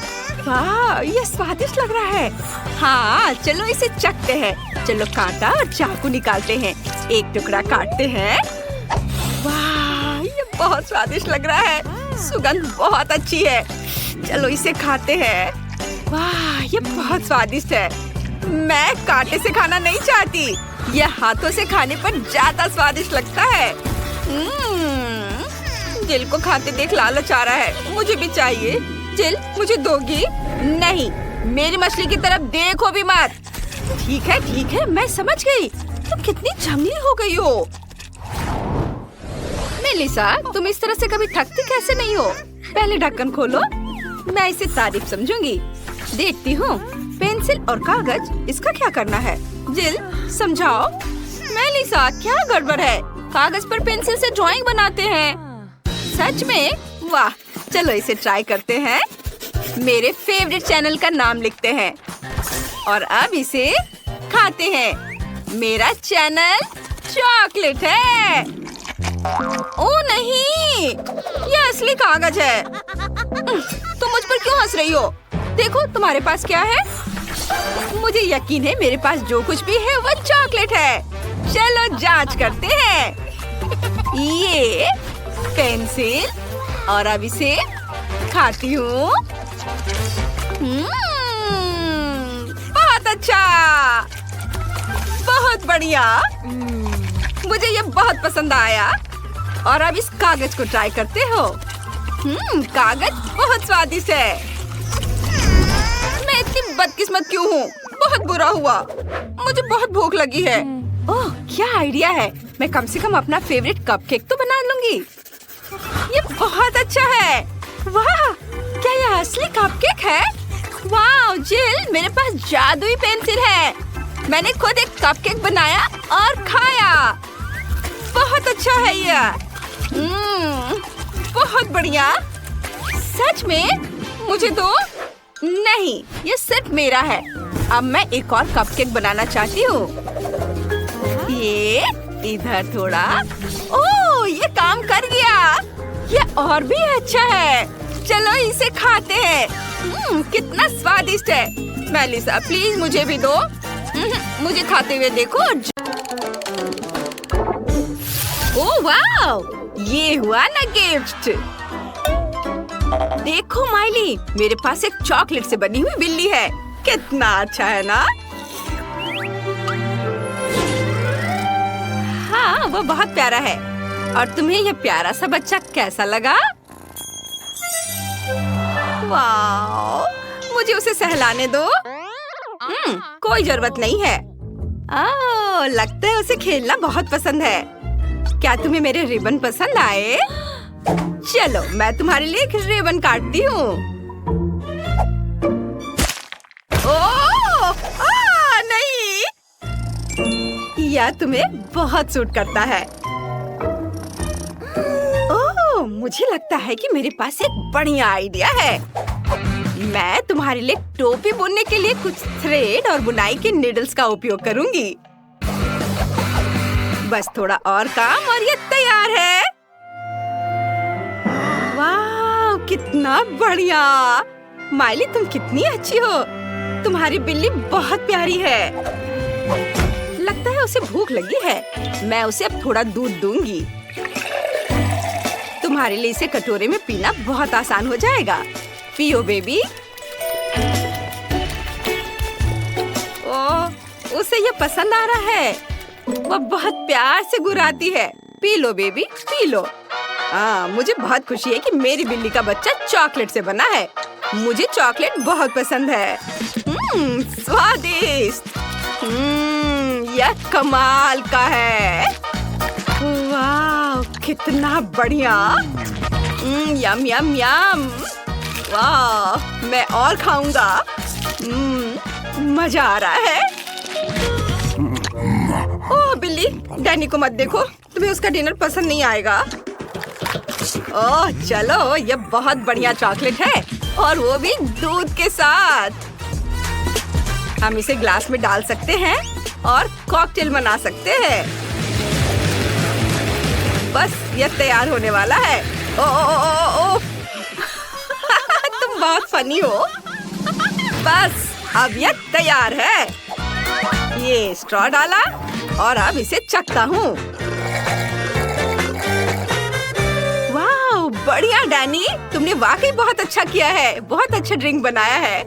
वाह, ये स्वादिष्ट लग रहा है। हाँ, चलो इसे चखते हैं। चलो कांटा और चाकू निकालते हैं। एक टुकड़ा काटते हैं। वाह, ये बहुत स्वादिष्ट लग रहा है। सुगंध बहुत अच्छी है। चलो इसे खाते हैं। वाह, ये बहुत स्वादिष्ट है। मैं कांटे से खाना नहीं चाहती। यह हाथों से खाने पर ज्यादा स्वादिष्ट लगता है। जिल को खाते देख लालच आ रहा है। मुझे भी चाहिए। जिल, मुझे दोगी? नहीं, मेरी मछली की तरफ देखो भी मत। ठीक है, मैं समझ गई। तुम कितनी जंगली हो गई हो। मेलिसा, तुम इस तरह से कभी थकती कैसे नहीं हो? पहले ढक्कन खोलो। मैं इसे तारीफ समझूंगी। देखती हूँ। पेंसिल और कागज, इसका क्या करना है? जिल, समझाओ। मेलिसा, क्या गड़बड़ है? कागज पर पेंसिल से ड्राइंग बनाते हैं। सच में? वाह, चलो इसे ट्राई करते हैं। मेरे फेवरेट चैनल का नाम लिखते हैं और अब इसे खाते हैं। मेरा चैनल चॉकलेट है। ओ नहीं, ये असली कागज है। तुम मुझ पर क्यों हंस रही हो? देखो तुम्हारे पास क्या है। मुझे यकीन है मेरे पास जो कुछ भी है वो चॉकलेट है। चलो जांच करते हैं। ये पेंसिल, और अब इसे खाती हूँ। बहुत अच्छा, बहुत बढ़िया। मुझे ये बहुत पसंद आया। और अब इस कागज को ट्राई करते हो। कागज बहुत स्वादिष्ट है। मैं इतनी बदकिस्मत क्यों हूँ? बहुत बुरा हुआ। मुझे बहुत भूख लगी है। ओह, क्या आइडिया है। मैं कम से कम अपना फेवरेट कपकेक तो बना लूंगी। ये बहुत अच्छा है। वाह, क्या यह असली कपकेक है? वाह जिल, मेरे पास जादुई पेंसिल है। मैंने खुद एक कपकेक बनाया और खाया। बहुत अच्छा है यह। बहुत बढ़िया। सच में? मुझे दो? नहीं, ये सिर्फ मेरा है। अब मैं एक और कपकेक बनाना चाहती हूँ। ये इधर थोड़ा। ओह, ये काम कर गया। ये और भी अच्छा है। चलो इसे खाते हैं। कितना स्वादिष्ट है। मेलिसा प्लीज मुझे भी दो। मुझे खाते हुए देखो। ओह वाह, ये हुआ ना गिफ्ट। देखो माइली, मेरे पास एक चॉकलेट से बनी हुई बिल्ली है। कितना अच्छा है ना? हाँ, वो बहुत प्यारा है। और तुम्हें ये प्यारा सा बच्चा कैसा लगा? वाह, मुझे उसे सहलाने दो। कोई जरूरत नहीं है। लगता है उसे खेलना बहुत पसंद है। क्या तुम्हें मेरे रिबन पसंद आए? चलो मैं तुम्हारे लिए एक रिबन काटती हूँ। ओह, नहीं, यह तुम्हें बहुत सूट करता है। ओह, मुझे लगता है कि मेरे पास एक बढ़िया आइडिया है। मैं तुम्हारे लिए टोपी बुनने के लिए कुछ थ्रेड और बुनाई के नीडल्स का उपयोग करूंगी। बस थोड़ा और काम और ये तैयार है। वाह, कितना बढ़िया। माइली, तुम कितनी अच्छी हो। तुम्हारी बिल्ली बहुत प्यारी है। लगता है उसे भूख लगी है। मैं उसे अब थोड़ा दूध दूंगी। तुम्हारे लिए इसे कटोरे में पीना बहुत आसान हो जाएगा। पियो बेबी। ओह, उसे ये पसंद आ रहा है। वो बहुत प्यार से गुर्राती है। P low baby, P low. मुझे बहुत खुशी है कि मेरी बिल्ली का बच्चा चॉकलेट से बना है। मुझे चॉकलेट बहुत पसंद है। स्वादिष्ट। यह कमाल का है। वाह, कितना बढ़िया। यम यम यम। वाह, मैं और खाऊंगा। मजा आ रहा है। ओह बिल्ली, डैनी को मत देखो, तुम्हें उसका डिनर पसंद नहीं आएगा। ओह चलो, ये बहुत बढ़िया चॉकलेट है और वो भी दूध के साथ। हम इसे ग्लास में डाल सकते हैं और कॉकटेल बना सकते हैं। बस ये तैयार होने वाला है। ओह तुम बहुत फनी हो। बस अब ये तैयार है। ये स्ट्रॉ डाला और अब इसे चखता हूँ। वाह, बढ़िया डैनी, तुमने वाकई बहुत अच्छा किया है। बहुत अच्छा ड्रिंक बनाया है।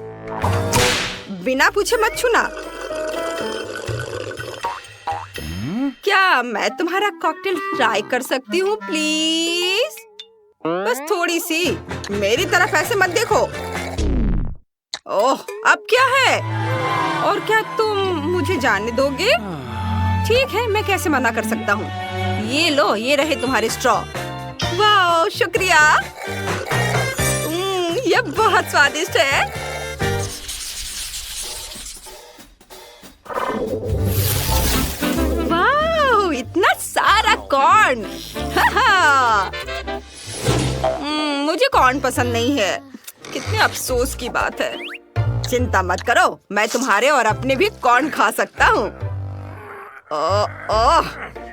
बिना पूछे मत छूना। क्या मैं तुम्हारा कॉकटेल ट्राई कर सकती हूँ प्लीज? बस थोड़ी सी। मेरी तरफ ऐसे मत देखो। ओह, अब क्या है? और क्या तुम मुझे जाने दोगे? ठीक है, मैं कैसे मना कर सकता हूँ। ये लो, ये रहे तुम्हारे स्ट्रॉ। वाह, शुक्रिया। ये बहुत स्वादिष्ट है। वाह, इतना सारा कॉर्न। मुझे कॉर्न पसंद नहीं है। कितने अफसोस की बात है। चिंता मत करो, मैं तुम्हारे और अपने भी कॉर्न खा सकता हूँ।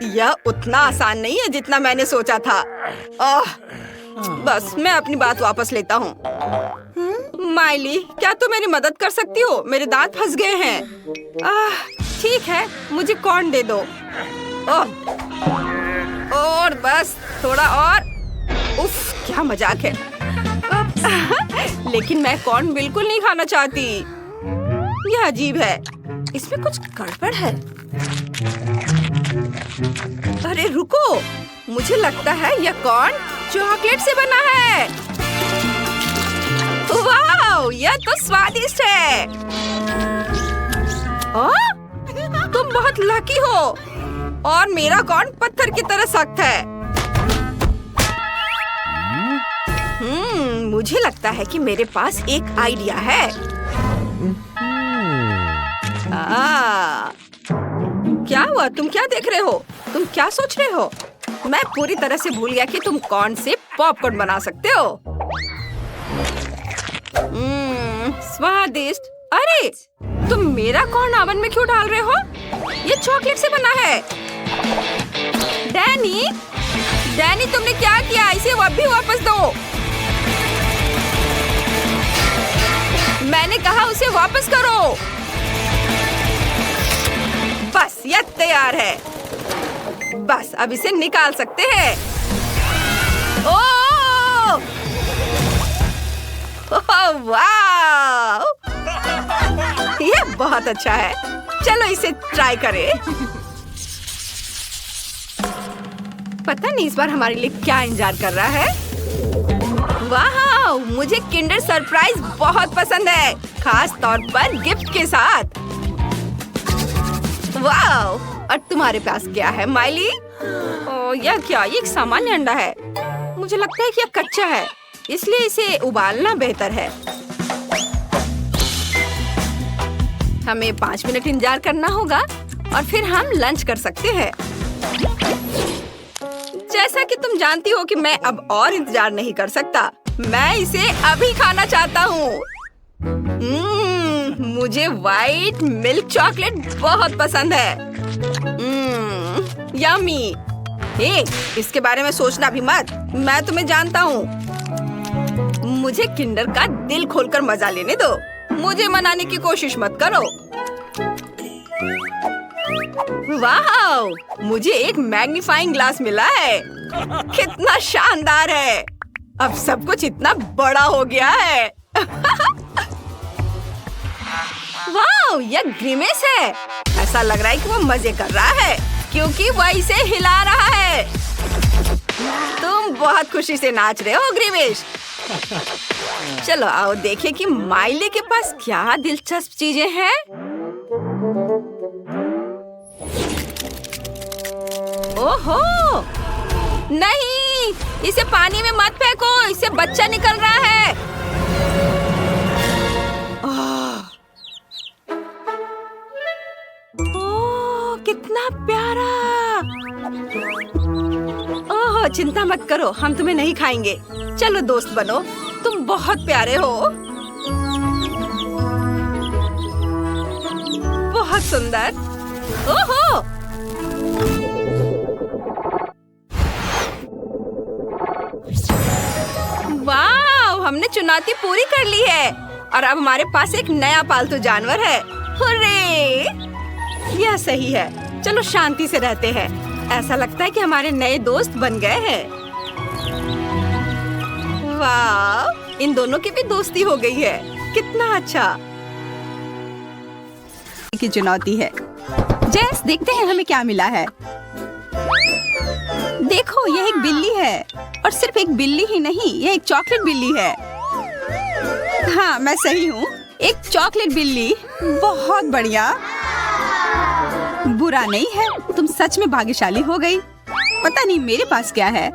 यह उतना आसान नहीं है जितना मैंने सोचा था। बस मैं अपनी बात वापस लेता हूँ। माइली, क्या तुम मेरी मदद कर सकती हो? मेरे दांत फंस गए हैं। ठीक है, मुझे कॉर्न दे दो। और बस थोड़ा और। उफ, क्या मजाक है। लेकिन मैं कॉर्न बिल्कुल नहीं खाना चाहती। यह अजीब है। इसमें कुछ गड़बड़ है। अरे रुको, मुझे लगता है यह कॉर्न चॉकलेट से बना है। वाह, यह तो स्वादिष्ट है। तुम बहुत लकी हो। और मेरा कॉर्न पत्थर की तरह सख्त है। मुझे लगता है कि मेरे पास एक आइडिया है। क्या हुआ? तुम क्या देख रहे हो? तुम क्या सोच रहे हो? मैं पूरी तरह से भूल गया कि तुम कॉर्न से पॉपकॉर्न बना सकते हो। स्वादिष्ट। अरे, तुम मेरा कॉर्न ओवन में क्यों डाल रहे हो? ये चॉकलेट से बना है। डैनी, डैनी तुमने क्या किया? इसे अभी वापस दो। मैंने कहा उसे वापस करो। बस यह तैयार है। बस अब इसे निकाल सकते हैं। ओह! वाह! यह बहुत अच्छा है। चलो इसे ट्राई करें। पता नहीं इस बार हमारे लिए क्या इंतजार कर रहा है। वाह! मुझे किंडर सरप्राइज बहुत पसंद है, खास तौर पर गिफ्ट के साथ। वाह! और तुम्हारे पास क्या है माइली? यह क्या? ये एक सामान्य अंडा है। मुझे लगता है कि यह कच्चा है, इसलिए इसे उबालना बेहतर है। हमें 5 मिनट इंतजार करना होगा और फिर हम लंच कर सकते हैं। जैसा कि तुम जानती हो कि मैं अब और इंतजार नहीं कर सकता। मैं इसे अभी खाना चाहता हूँ। मुझे व्हाइट मिल्क चॉकलेट बहुत पसंद है। यम्मी। हे, इसके बारे में सोचना भी मत। मैं तुम्हें जानता हूँ। मुझे किंडर का दिल खोलकर मजा लेने दो। मुझे मनाने की कोशिश मत करो। वाह! मुझे एक मैग्नीफाइंग ग्लास मिला है। कितना शानदार है। अब सब कुछ इतना बड़ा हो गया है। वाह! यह ग्रिमेस है। ऐसा लग रहा है कि वो मजे कर रहा है क्योंकि वह इसे हिला रहा है। तुम बहुत खुशी से नाच रहे हो ग्रिमेश। चलो आओ देखें कि माइली के पास क्या दिलचस्प चीजें हैं। ओहो! नहीं, इसे पानी में मत फेंको, इससे बच्चा निकल रहा है। ओह, कितना प्यारा। ओह, चिंता मत करो, हम तुम्हें नहीं खाएंगे। चलो दोस्त बनो, तुम बहुत प्यारे हो। बहुत सुंदर। ओहो! वाह! हमने चुनौती पूरी कर ली है और अब हमारे पास एक नया पालतू जानवर है। हुर्रे! यह सही है। चलो शांति से रहते हैं। ऐसा लगता है कि हमारे नए दोस्त बन गए हैं। वाह! इन दोनों की भी दोस्ती हो गई है। कितना अच्छा। की चुनौती है। जेस, देखते हैं हमें क्या मिला है। देखो, यह एक बिल्ली है और सिर्फ एक बिल्ली ही नहीं, यह एक चॉकलेट बिल्ली है। हाँ, मैं सही हूँ। एक चॉकलेट बिल्ली। बहुत बढ़िया। बुरा नहीं है। तुम सच में भाग्यशाली हो गई। पता नहीं मेरे पास क्या है।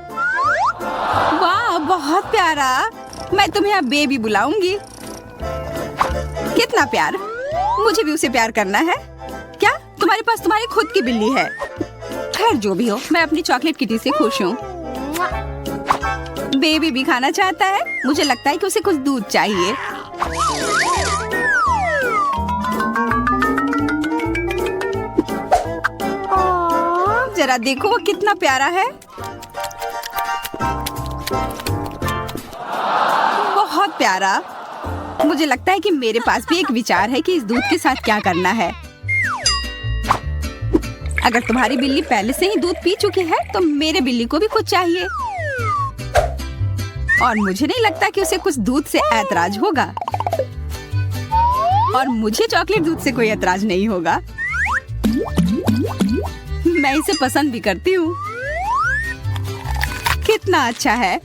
वाह, बहुत प्यारा। मैं तुम्हें अब बेबी बुलाऊंगी। कितना प्यार। मुझे भी उसे प्यार करना है। क्या तुम्हारे पास तुम्हारी खुद की बिल्ली है? खैर जो भी हो, मैं अपनी चॉकलेट किटी से खुश हूँ। बेबी भी खाना चाहता है। मुझे लगता है कि उसे कुछ दूध चाहिए। जरा देखो वो कितना प्यारा है। बहुत प्यारा। मुझे लगता है कि मेरे पास भी एक विचार है कि इस दूध के साथ क्या करना है। अगर तुम्हारी बिल्ली पहले से ही दूध पी चुकी है तो मेरे बिल्ली को भी कुछ चाहिए। और मुझे नहीं लगता कि उसे कुछ दूध से ऐतराज होगा। और मुझे चॉकलेट दूध से कोई ऐतराज नहीं होगा। मैं इसे पसंद भी करती हूँ। कितना अच्छा है।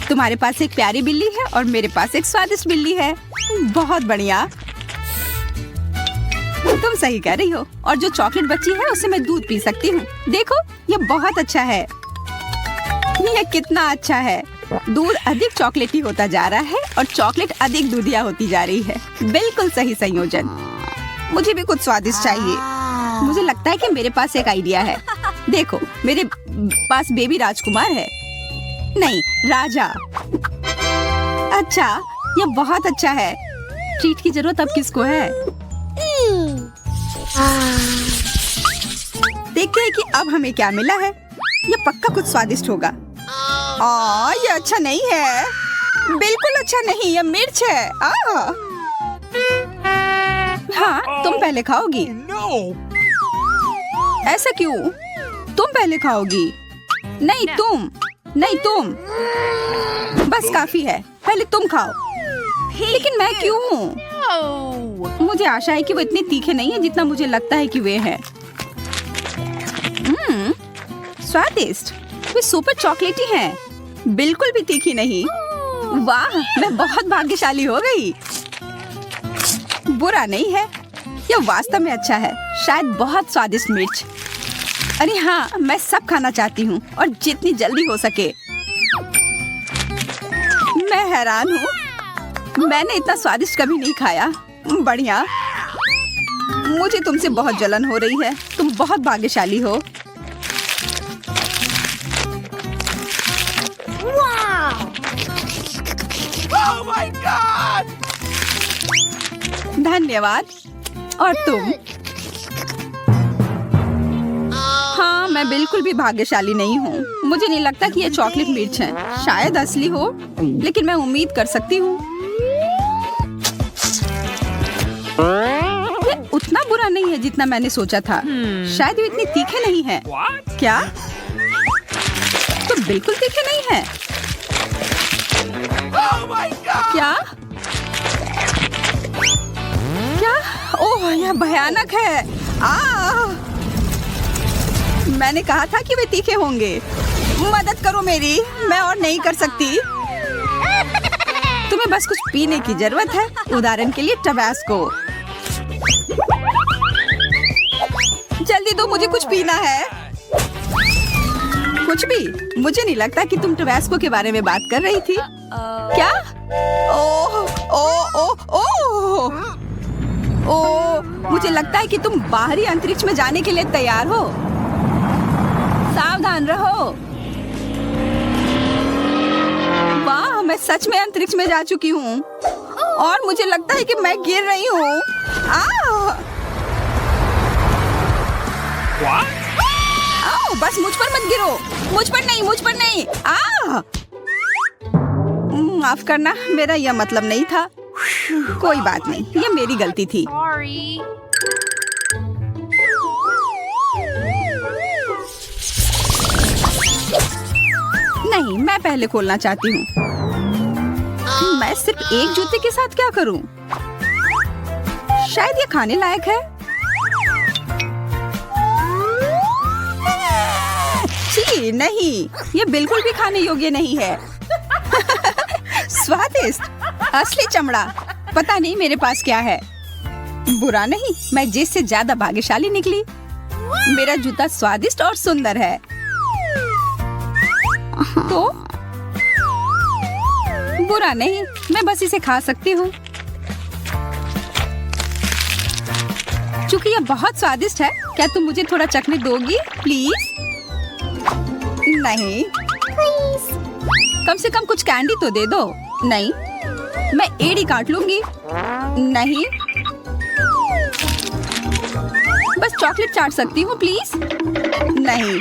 तुम्हारे पास एक प्यारी बिल्ली है और मेरे पास एक स्वादिष्ट बिल्ली है। बहुत बढ़िया। तुम सही कह रही हो। और जो चॉकलेट बची है उससे मैं दूध पी सकती हूँ। देखो, यह बहुत अच्छा है। यह कितना अच्छा है। दूध अधिक चॉकलेटी होता जा रहा है और चॉकलेट अधिक दूधिया होती जा रही है। बिल्कुल सही संयोजन। मुझे भी कुछ स्वादिष्ट चाहिए। मुझे लगता है कि मेरे पास एक आइडिया है। देखो, मेरे पास बेबी राजकुमार है। नहीं, राजा। अच्छा, यह बहुत अच्छा है। ट्रीट की जरूरत अब किसको है? देखते हैं कि अब हमें क्या मिला है। ये पक्का कुछ स्वादिष्ट होगा। ये अच्छा नहीं है, बिल्कुल अच्छा नहीं, ये मिर्च है। हाँ, तुम पहले खाओगी। ऐसा क्यों? तुम पहले खाओगी। नहीं तुम, नहीं तुम। बस काफी है, पहले तुम खाओ। लेकिन मैं क्यों? मुझे आशा है कि वो इतने तीखे नहीं है जितना मुझे लगता है कि वे हैं। स्वादिष्ट, वे सुपर चॉकलेटी हैं, बिल्कुल भी तीखी नहीं। वाह, मैं बहुत भाग्यशाली हो गई। बुरा नहीं है, यह वास्तव में अच्छा है, शायद बहुत स्वादिष्ट मिर्च। अरे हाँ, मैं सब खाना चाहती हूँ और जितनी जल्दी हो सके। मैं हैरान हूँ, मैंने इतना स्वादिष्ट कभी नहीं खाया। बढ़िया। मुझे तुमसे बहुत जलन हो रही है, तुम बहुत भाग्यशाली हो। Oh my God! धन्यवाद। और तुम? हाँ, मैं बिल्कुल भी भाग्यशाली नहीं हूँ। मुझे नहीं लगता कि ये चॉकलेट मिर्च है, शायद असली हो, लेकिन मैं उम्मीद कर सकती हूँ। ये उतना बुरा नहीं है जितना मैंने सोचा था। शायद ये इतने तीखे नहीं है। क्या? तो बिल्कुल तीखे नहीं है। क्या? क्या? ओह, यह भयानक है। मैंने कहा था कि वे तीखे होंगे। मदद करो मेरी, मैं और नहीं कर सकती। तुम्हें बस कुछ पीने की जरूरत है, उदाहरण के लिए टबैस्को। जल्दी दो, मुझे कुछ पीना है। कुछ भी? मुझे नहीं लगता कि तुम टबैस्को के बारे में बात कर रही थी। क्या? ओह ओह ओह ओह ओह, मुझे लगता है कि तुम बाहरी अंतरिक्ष में जाने के लिए तैयार हो। सावधान रहो। वाह, मैं सच में अंतरिक्ष में जा चुकी हूँ और मुझे लगता है कि मैं गिर रही हूँ। बस मुझ पर मत गिरो, मुझ पर नहीं, मुझ पर नहीं। माफ करना, मेरा यह मतलब नहीं था। कोई बात नहीं, यह मेरी गलती थी। नहीं, मैं पहले खोलना चाहती हूँ। मैं सिर्फ एक जूते के साथ क्या करूँ? शायद ये खाने लायक है। जी नहीं, ये बिल्कुल भी खाने योग्य नहीं है। स्वादिष्ट, असली चमड़ा। पता नहीं मेरे पास क्या है। बुरा नहीं, मैं जिससे ज्यादा भाग्यशाली निकली। मेरा जूता स्वादिष्ट और सुंदर है। तो बुरा नहीं, मैं बस इसे खा सकती हूँ। चूंकि यह बहुत स्वादिष्ट है, क्या तुम मुझे थोड़ा चखने दोगी प्लीज? नहीं, कम से कम कुछ कैंडी तो दे दो। नहीं, मैं एड़ी काट लूंगी। नहीं, बस चॉकलेट चाट सकती हूँ प्लीज। नहीं,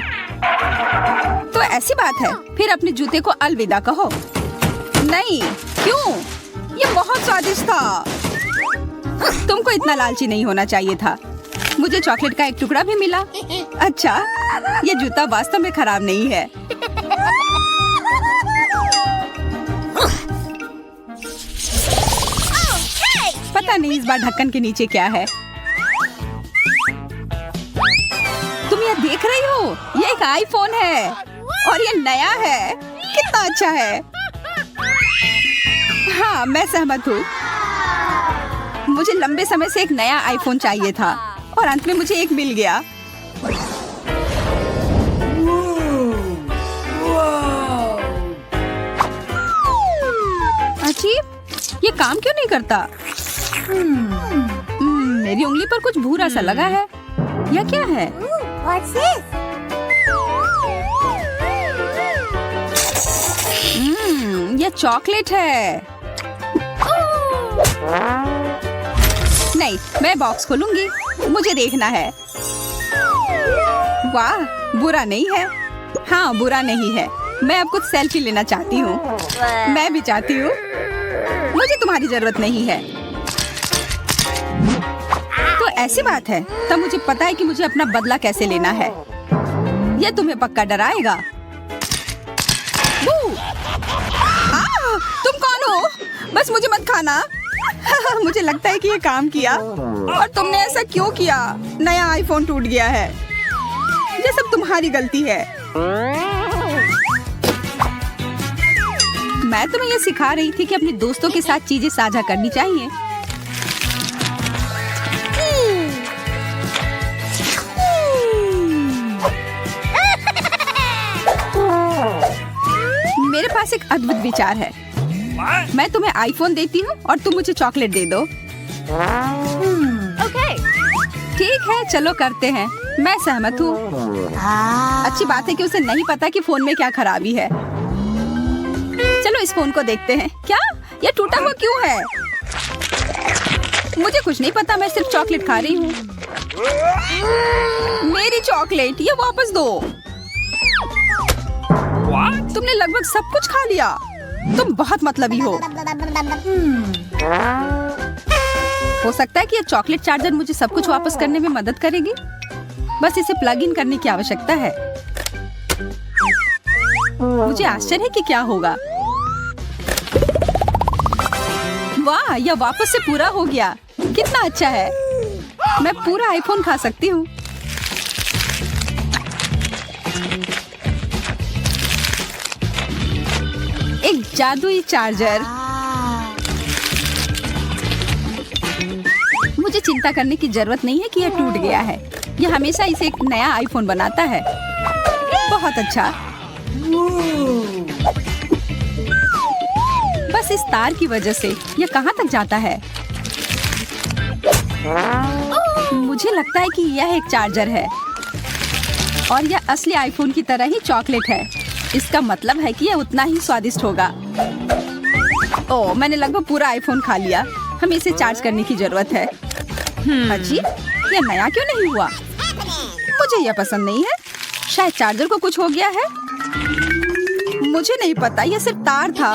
तो ऐसी बात है, फिर अपने जूते को अलविदा कहो। नहीं, क्यों? ये बहुत स्वादिष्ट था। तुमको इतना लालची नहीं होना चाहिए था। मुझे चॉकलेट का एक टुकड़ा भी मिला। अच्छा, ये जूता वास्तव में खराब नहीं है। पता नहीं इस बार ढक्कन के नीचे क्या है। तुम ये देख रही हो? ये एक आईफोन है और ये नया है। कितना अच्छा है। हाँ, मैं सहमत हूँ। मुझे लंबे समय से एक नया आईफोन चाहिए था और अंत में मुझे एक मिल गया। अजीब, ये काम क्यों नहीं करता? मेरी उंगली पर कुछ भूरा सा लगा है। यह क्या है? यह चॉकलेट है। नहीं, मैं बॉक्स खोलूंगी। मुझे देखना है। वाह, बुरा नहीं है। हाँ, बुरा नहीं है। मैं अब कुछ सेल्फी लेना चाहती हूँ। मैं भी चाहती हूँ। मुझे तुम्हारी जरूरत नहीं है। तो ऐसी बात है, तब मुझे पता है कि मुझे अपना बदला कैसे लेना है। यह तुम्हें पक्का डराएगा। तुम कौन हो? बस मुझे मत खाना। मुझे लगता है कि ये काम किया। और तुमने ऐसा क्यों किया? नया आईफोन टूट गया है। ये सब तुम्हारी गलती है। मैं तुम्हें ये सिखा रही थी कि अपने दोस्तों के साथ चीजें साझा करनी चाहिए। मेरे पास एक अद्भुत विचार है। मैं तुम्हें आईफोन देती हूँ और तुम मुझे चॉकलेट दे दो। ओके। ठीक है, चलो करते हैं। मैं सहमत हूँ। अच्छी बात है कि उसे नहीं पता कि फोन में क्या खराबी है। चलो इस फोन को देखते हैं। क्या ये टूटा हुआ क्यों है? मुझे कुछ नहीं पता, मैं सिर्फ चॉकलेट खा रही हूँ। मेरी चॉकलेट, ये वापस दो। तुमने लगभग सब कुछ खा लिया। तुम बहुत मतलबी हो। हो सकता है कि ये चॉकलेट चार्जर मुझे सब कुछ वापस करने में मदद करेगी। बस इसे प्लग इन करने की आवश्यकता है। मुझे आश्चर्य है कि क्या होगा। वाह, यह वापस से पूरा हो गया। कितना अच्छा है। मैं पूरा आईफोन खा सकती हूँ। एक जादुई चार्जर। मुझे चिंता करने की जरूरत नहीं है कि यह टूट गया है। यह हमेशा इसे एक नया आईफोन बनाता है। बहुत अच्छा। बस इस तार की वजह से यह कहाँ तक जाता है? मुझे लगता है कि यह एक चार्जर है और यह असली आईफोन की तरह ही चॉकलेट है। इसका मतलब है कि यह उतना ही स्वादिष्ट होगा। ओह, मैंने लगभग पूरा आईफोन खा लिया। हमें इसे चार्ज करने की जरूरत है। अजीब, यह नया क्यों नहीं हुआ? मुझे यह पसंद नहीं है। शायद चार्जर को कुछ हो गया है। मुझे नहीं पता, यह सिर्फ तार था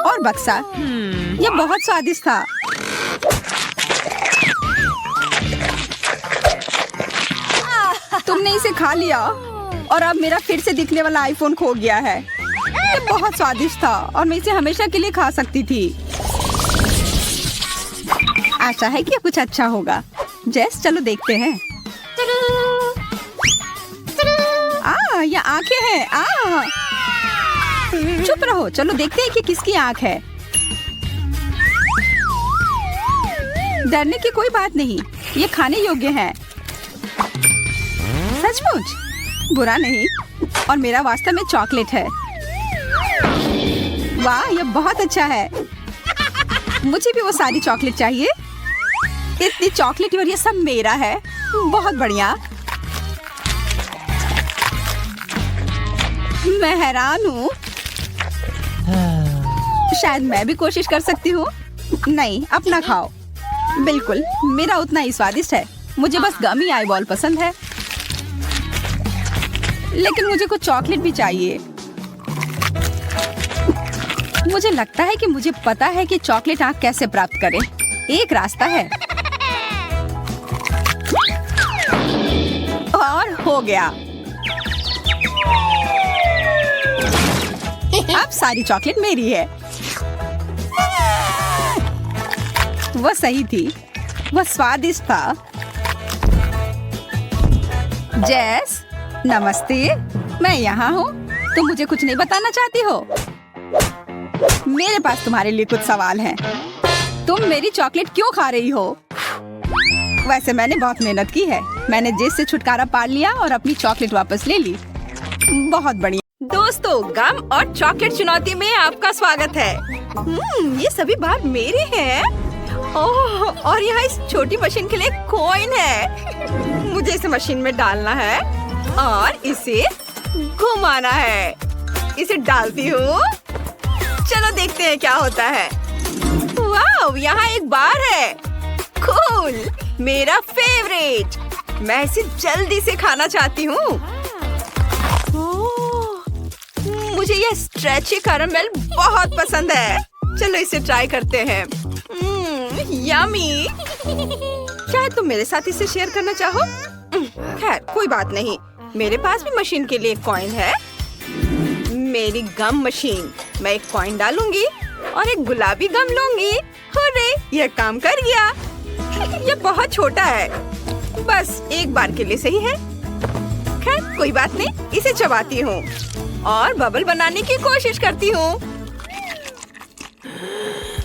और बक्सा। यह बहुत स्वादिष्ट था। तुमने इसे खा लिया और अब मेरा फिर से दिखने वाला आईफोन खो गया है। ये बहुत स्वादिष्ट था और मैं इसे हमेशा के लिए खा सकती थी। आशा है कि ये कुछ अच्छा होगा। जेस, चलो देखते हैं। ये आंखें हैं। चुप रहो, चलो देखते हैं कि किसकी आंख है। डरने की कोई बात नहीं, ये खाने योग्य है। सचमुच बुरा नहीं। और मेरा वास्तव में चॉकलेट है। वाह, यह बहुत अच्छा है। मुझे भी वो सारी चॉकलेट चाहिए। इतनी चॉकलेट और ये सब मेरा है। बहुत बढ़िया। मैं हैरान हूँ। शायद मैं भी कोशिश कर सकती हूँ। नहीं, अपना खाओ। बिल्कुल मेरा उतना ही स्वादिष्ट है। मुझे बस गमी आईबॉल पसंद है। लेकिन मुझे कुछ चॉकलेट भी चाहिए। मुझे लगता है कि मुझे पता है कि चॉकलेट आंख कैसे प्राप्त करें। एक रास्ता है। और हो गया। अब सारी चॉकलेट मेरी है। वो सही थी। वो स्वादिष्ट था। जेस, नमस्ते। मैं यहाँ हूँ। तुम मुझे कुछ नहीं बताना चाहती हो? मेरे पास तुम्हारे लिए कुछ सवाल हैं। तुम मेरी चॉकलेट क्यों खा रही हो? वैसे मैंने बहुत मेहनत की है। मैंने जेस से छुटकारा पा लिया और अपनी चॉकलेट वापस ले ली। बहुत बढ़िया। दोस्तों, गम और चॉकलेट चुनौती में आपका स्वागत है। ये सभी बार मेरे हैं। ओह, और यहाँ इस छोटी मशीन के लिए कॉइन है। मुझे इसे मशीन में डालना है और इसे घुमाना है। इसे डालती हूँ। चलो देखते हैं क्या होता है। वाह, यहाँ एक बार है। कूल, मेरा फेवरेट। मैं इसे जल्दी से खाना चाहती हूँ। ओह, मुझे ये स्ट्रेची कैरमेल बहुत पसंद है। चलो इसे ट्राई करते हैं। यम्मी। शायद तुम मेरे साथ इसे शेयर करना चाहो। खैर कोई बात नहीं, मेरे पास भी मशीन के लिए एक कॉइन है। मेरी गम मशीन। मैं एक कॉइन डालूंगी और एक गुलाबी गम लूंगी। हुर्रे, यह काम कर गया। यह बहुत छोटा है, बस एक बार के लिए सही है। खैर कोई बात नहीं, इसे चबाती हूँ और बबल बनाने की कोशिश करती हूँ।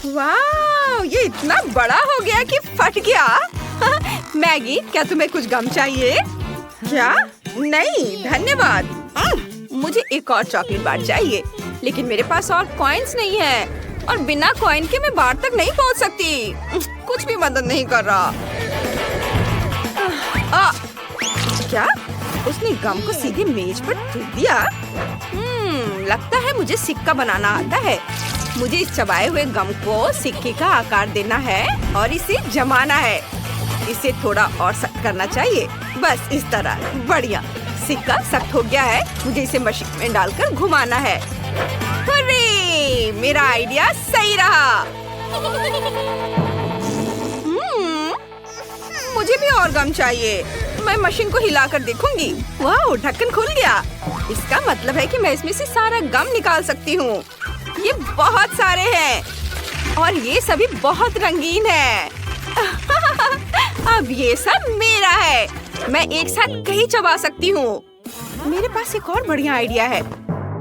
वाह, ये इतना बड़ा हो गया कि फट गया। मैगी, क्या तुम्हें कुछ गम चाहिए? क्या? नहीं धन्यवाद। मुझे एक और चॉकलेट बार चाहिए, लेकिन मेरे पास और कॉइन्स नहीं है और बिना कॉइन के मैं बार तक नहीं पहुंच सकती। कुछ भी मदद नहीं कर रहा। क्या? उसने गम को सीधे मेज पर फेंक दिया। लगता है मुझे सिक्का बनाना आता है। मुझे इस चबाए हुए गम को सिक्के का आकार देना है और इसे जमाना है। इसे थोड़ा और सख्त करना चाहिए, बस इस तरह। बढ़िया, सिक्का सख्त हो गया है। मुझे इसे मशीन में डालकर घुमाना है। अरे, मेरा आइडिया सही रहा। मुझे भी और गम चाहिए। मैं मशीन को हिलाकर देखूंगी। वाह, ढक्कन खुल गया। इसका मतलब है कि मैं इसमें से सारा गम निकाल सकती हूँ। ये बहुत सारे हैं और ये सभी बहुत रंगीन है। अब ये सब मेरा है। मैं एक साथ कहीं चबा सकती हूँ। मेरे पास एक और बढ़िया आइडिया है,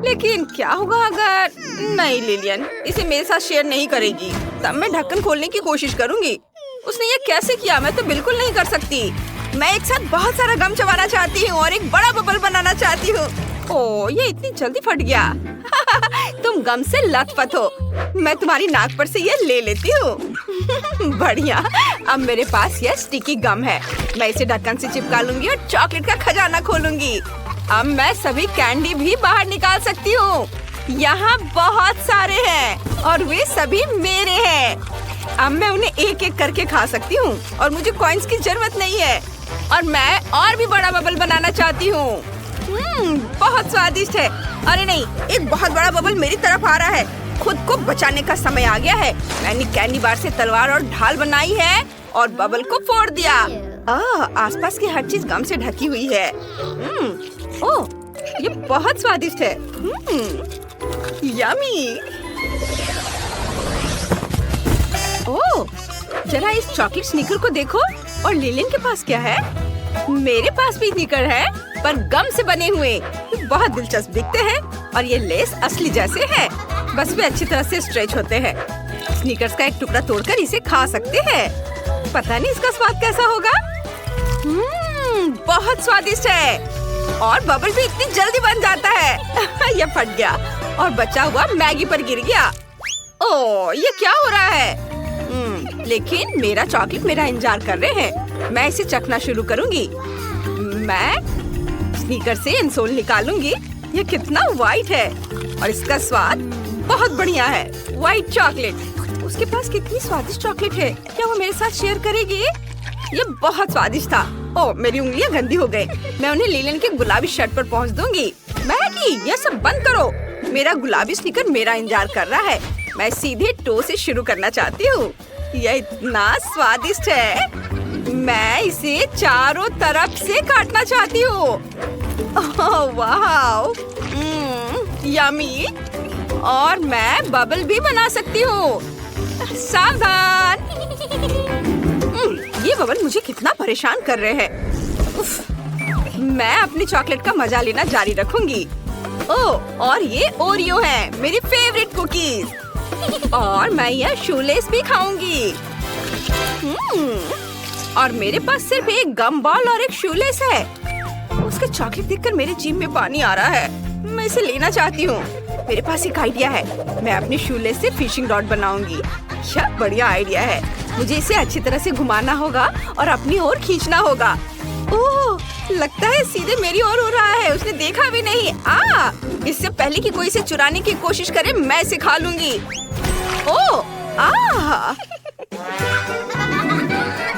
लेकिन क्या होगा अगर... नहीं, लिलियन इसे मेरे साथ शेयर नहीं करेगी। तब मैं ढक्कन खोलने की कोशिश करूँगी। उसने ये कैसे किया? मैं तो बिल्कुल नहीं कर सकती। मैं एक साथ बहुत सारा गम चबाना चाहती हूँ और एक बड़ा बबल बनाना चाहती हूँ। ओह, ये इतनी जल्दी फट गया। तुम गम से लथपथ हो। मैं तुम्हारी नाक पर से ये ले लेती हूँ। बढ़िया, अब मेरे पास यह स्टिकी गम है। मैं इसे ढक्कन से चिपका लूंगी और चॉकलेट का खजाना खोलूंगी। अब मैं सभी कैंडी भी बाहर निकाल सकती हूँ। यहाँ बहुत सारे हैं और वे सभी मेरे हैं। अब मैं उन्हें एक एक करके खा सकती हूँ और मुझे कॉइन्स की जरूरत नहीं है। और मैं और भी बड़ा बबल बनाना चाहती हूँ। बहुत स्वादिष्ट है। अरे नहीं, एक बहुत बड़ा बबल मेरी तरफ आ रहा है। खुद को बचाने का समय आ गया है। मैंने कैंडी बार से तलवार और ढाल बनाई है और बबल को फोड़ दिया। आसपास की हर चीज गम से ढकी हुई है। ओह, ये बहुत स्वादिष्ट है। यम्मी। ओह, जरा इस चॉकलेट स्निकर को देखो। और लिलियन के पास क्या है? मेरे पास भी स्निकर है, पर गम से बने हुए। बहुत दिलचस्प दिखते हैं और ये लेस असली जैसे है, बस वे अच्छी तरह से स्ट्रेच होते हैं। स्निकर्स का एक टुकड़ा तोड़कर इसे खा सकते हैं। पता नहीं इसका स्वाद कैसा होगा। बहुत स्वादिष्ट है और बबल भी इतनी जल्दी बन जाता है। यह फट गया और बचा हुआ मैगी पर गिर गया। ओह, ये क्या हो रहा है? लेकिन मेरा चॉकलेट मेरा इंतजार कर रहे हैं। मैं इसे चखना शुरू करूंगी। मैं स्नीकर से इंसोल निकालूंगी। ये कितना वाइट है और इसका स्वाद बहुत बढ़िया है। White chocolate. उसके पास कितनी स्वादिष्ट चॉकलेट है। क्या वो मेरे साथ शेयर करेगी? ये बहुत स्वादिष्ट था। ओह, मेरी उंगलियां गंदी हो गई। मैं उन्हें लिलियन के गुलाबी शर्ट पर पहुंच दूंगी। मैगी, ये सब बंद करो। मेरा गुलाबी स्नीकर मेरा इंतजार कर रहा है। मैं सीधे टो से शुरू करना चाहती हूँ। यह इतना स्वादिष्ट है। मैं इसे चारों तरफ से काटना चाहती हूँ। ओह वाह, यम्मी। और मैं बबल भी बना सकती हूँ। सावधान। ये बबल मुझे कितना परेशान कर रहे हैं। उफ, मैं अपनी चॉकलेट का मजा लेना जारी रखूंगी। ओह, और ये ओरियो है, मेरी फेवरेट कुकीज। और मैं यह शूलेस भी खाऊंगी। और मेरे पास सिर्फ एक गम बॉल और एक शूलेस है। उसका चॉकलेट देखकर मेरे जीभ में पानी आ रहा है। मैं इसे लेना चाहती हूँ। मेरे पास एक आइडिया है। मैं अपने शूलेस से फिशिंग रॉड बनाऊंगी। क्या बढ़िया आइडिया है। मुझे इसे अच्छी तरह से घुमाना होगा और अपनी ओर खींचना होगा। ओह, लगता है सीधे मेरी ओर हो रहा है। उसने देखा भी नहीं। इससे पहले कि कोई इसे चुराने की कोशिश करे, मैं इसे खा लूंगी। ओह,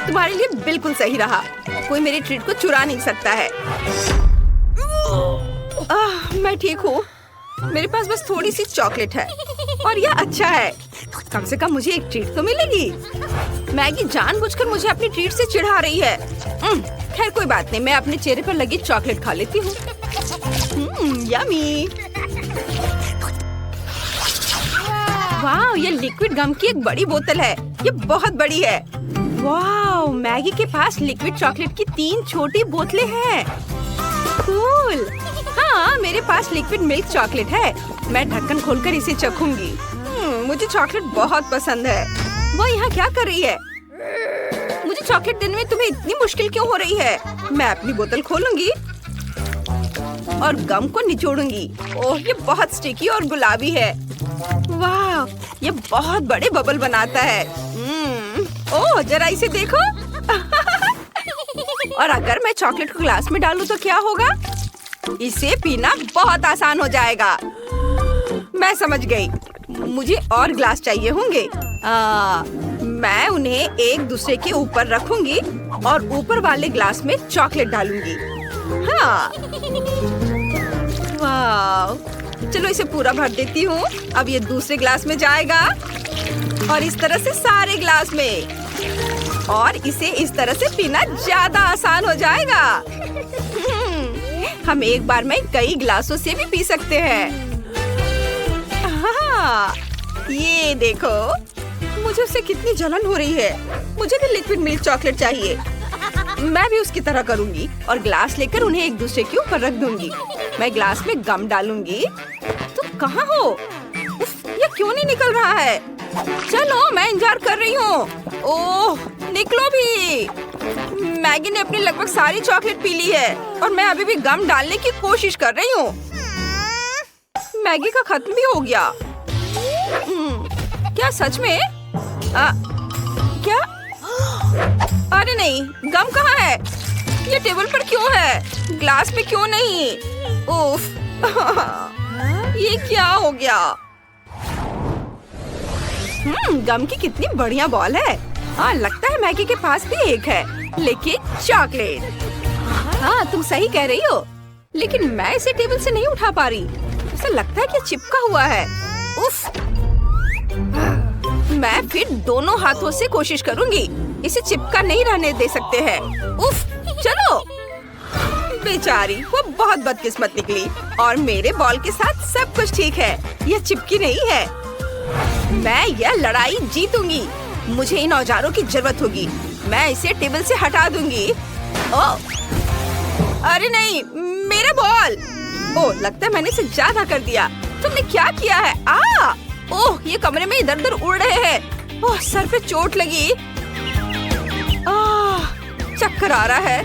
तुम्हारे लिए बिल्कुल सही रहा। कोई मेरी ट्रीट को चुरा नहीं सकता है। मैं ठीक हूँ। मेरे पास बस थोड़ी सी चॉकलेट है और यह अच्छा है। कम से कम मुझे एक ट्रीट तो मिलेगी। मैगी जानबूझकर मुझे अपनी ट्रीट से चिढ़ा रही है। खैर कोई बात नहीं, मैं अपने चेहरे पर लगी चॉकलेट खा लेती हूँ। यमी। वाह, ये लिक्विड गम की एक बड़ी बोतल है। ये बहुत बड़ी है। वाह, मैगी के पास लिक्विड चॉकलेट की 3 छोटी बोतलें हैं। कूल। हाँ, मेरे पास लिक्विड मिल्क चॉकलेट है। मैं ढक्कन खोलकर इसे चखूंगी। मुझे चॉकलेट बहुत पसंद है। वो यहाँ क्या कर रही है? मुझे चॉकलेट देने में तुम्हें इतनी मुश्किल क्यों हो रही है? मैं अपनी बोतल खोलूंगी और गम को निचोड़ूंगी। ओह, ये बहुत स्टिकी और गुलाबी है। वाह, ये बहुत बड़े बबल बनाता है। ओह, जरा इसे देखो। और अगर मैं चॉकलेट को ग्लास में डालूं तो क्या होगा? इसे पीना बहुत आसान हो जाएगा। मैं समझ गई, मुझे और ग्लास चाहिए होंगे। मैं उन्हें एक दूसरे के ऊपर रखूंगी और ऊपर वाले ग्लास में चॉकलेट डालूंगी। हाँ, वाह, चलो इसे पूरा भर देती हूँ। अब ये दूसरे ग्लास में जाएगा और इस तरह से सारे ग्लास में, और इसे इस तरह से पीना ज्यादा आसान हो जाएगा। हम एक बार में कई ग्लासों से भी पी सकते हैं। हाँ, ये देखो, मुझे उससे कितनी जलन हो रही है। मुझे भी लिक्विड मिल्क चॉकलेट चाहिए। मैं भी उसकी तरह करूंगी और ग्लास लेकर उन्हें एक दूसरे के ऊपर रख दूंगी। मैं ग्लास में गम डालूंगी। तुम कहाँ हो? ये क्यों नहीं निकल रहा है? चलो, मैं इंतजार कर रही हूँ। ओह, निकलो भी। मैगी ने अपनी लगभग सारी चॉकलेट पी ली है और मैं अभी भी गम डालने की कोशिश कर रही हूँ। मैगी का खत्म भी हो गया। क्या सच में? क्या? अरे नहीं, गम कहाँ है? ये टेबल पर क्यों है? ग्लास में क्यों नहीं? उफ, ये क्या हो गया? गम की कितनी बढ़िया बॉल है। हाँ, लगता है मैगी के पास भी एक है, लेकिन चॉकलेट। हाँ, तुम सही कह रही हो, लेकिन मैं इसे टेबल से नहीं उठा पा रही। ऐसा लगता है कि चिपका हुआ है। उफ, मैं फिर दोनों हाथों से कोशिश करूंगी। इसे चिपका नहीं रहने दे सकते हैं। उफ, चलो। बेचारी, वो बहुत बदकिस्मत निकली और मेरे बॉल के साथ सब कुछ ठीक है। यह चिपकी नहीं है। मैं यह लड़ाई जीतूंगी। मुझे इन औजारों की जरूरत होगी। मैं इसे टेबल से हटा दूंगी। ओह, अरे नहीं, मेरा बॉल। ओह, लगता है मैंने इसे ज्यादा कर दिया। तुमने क्या किया है? ओह, ये कमरे में इधर उधर उड़ रहे हैं। ओह, सर पे चोट लगी। चक्कर आ रहा है।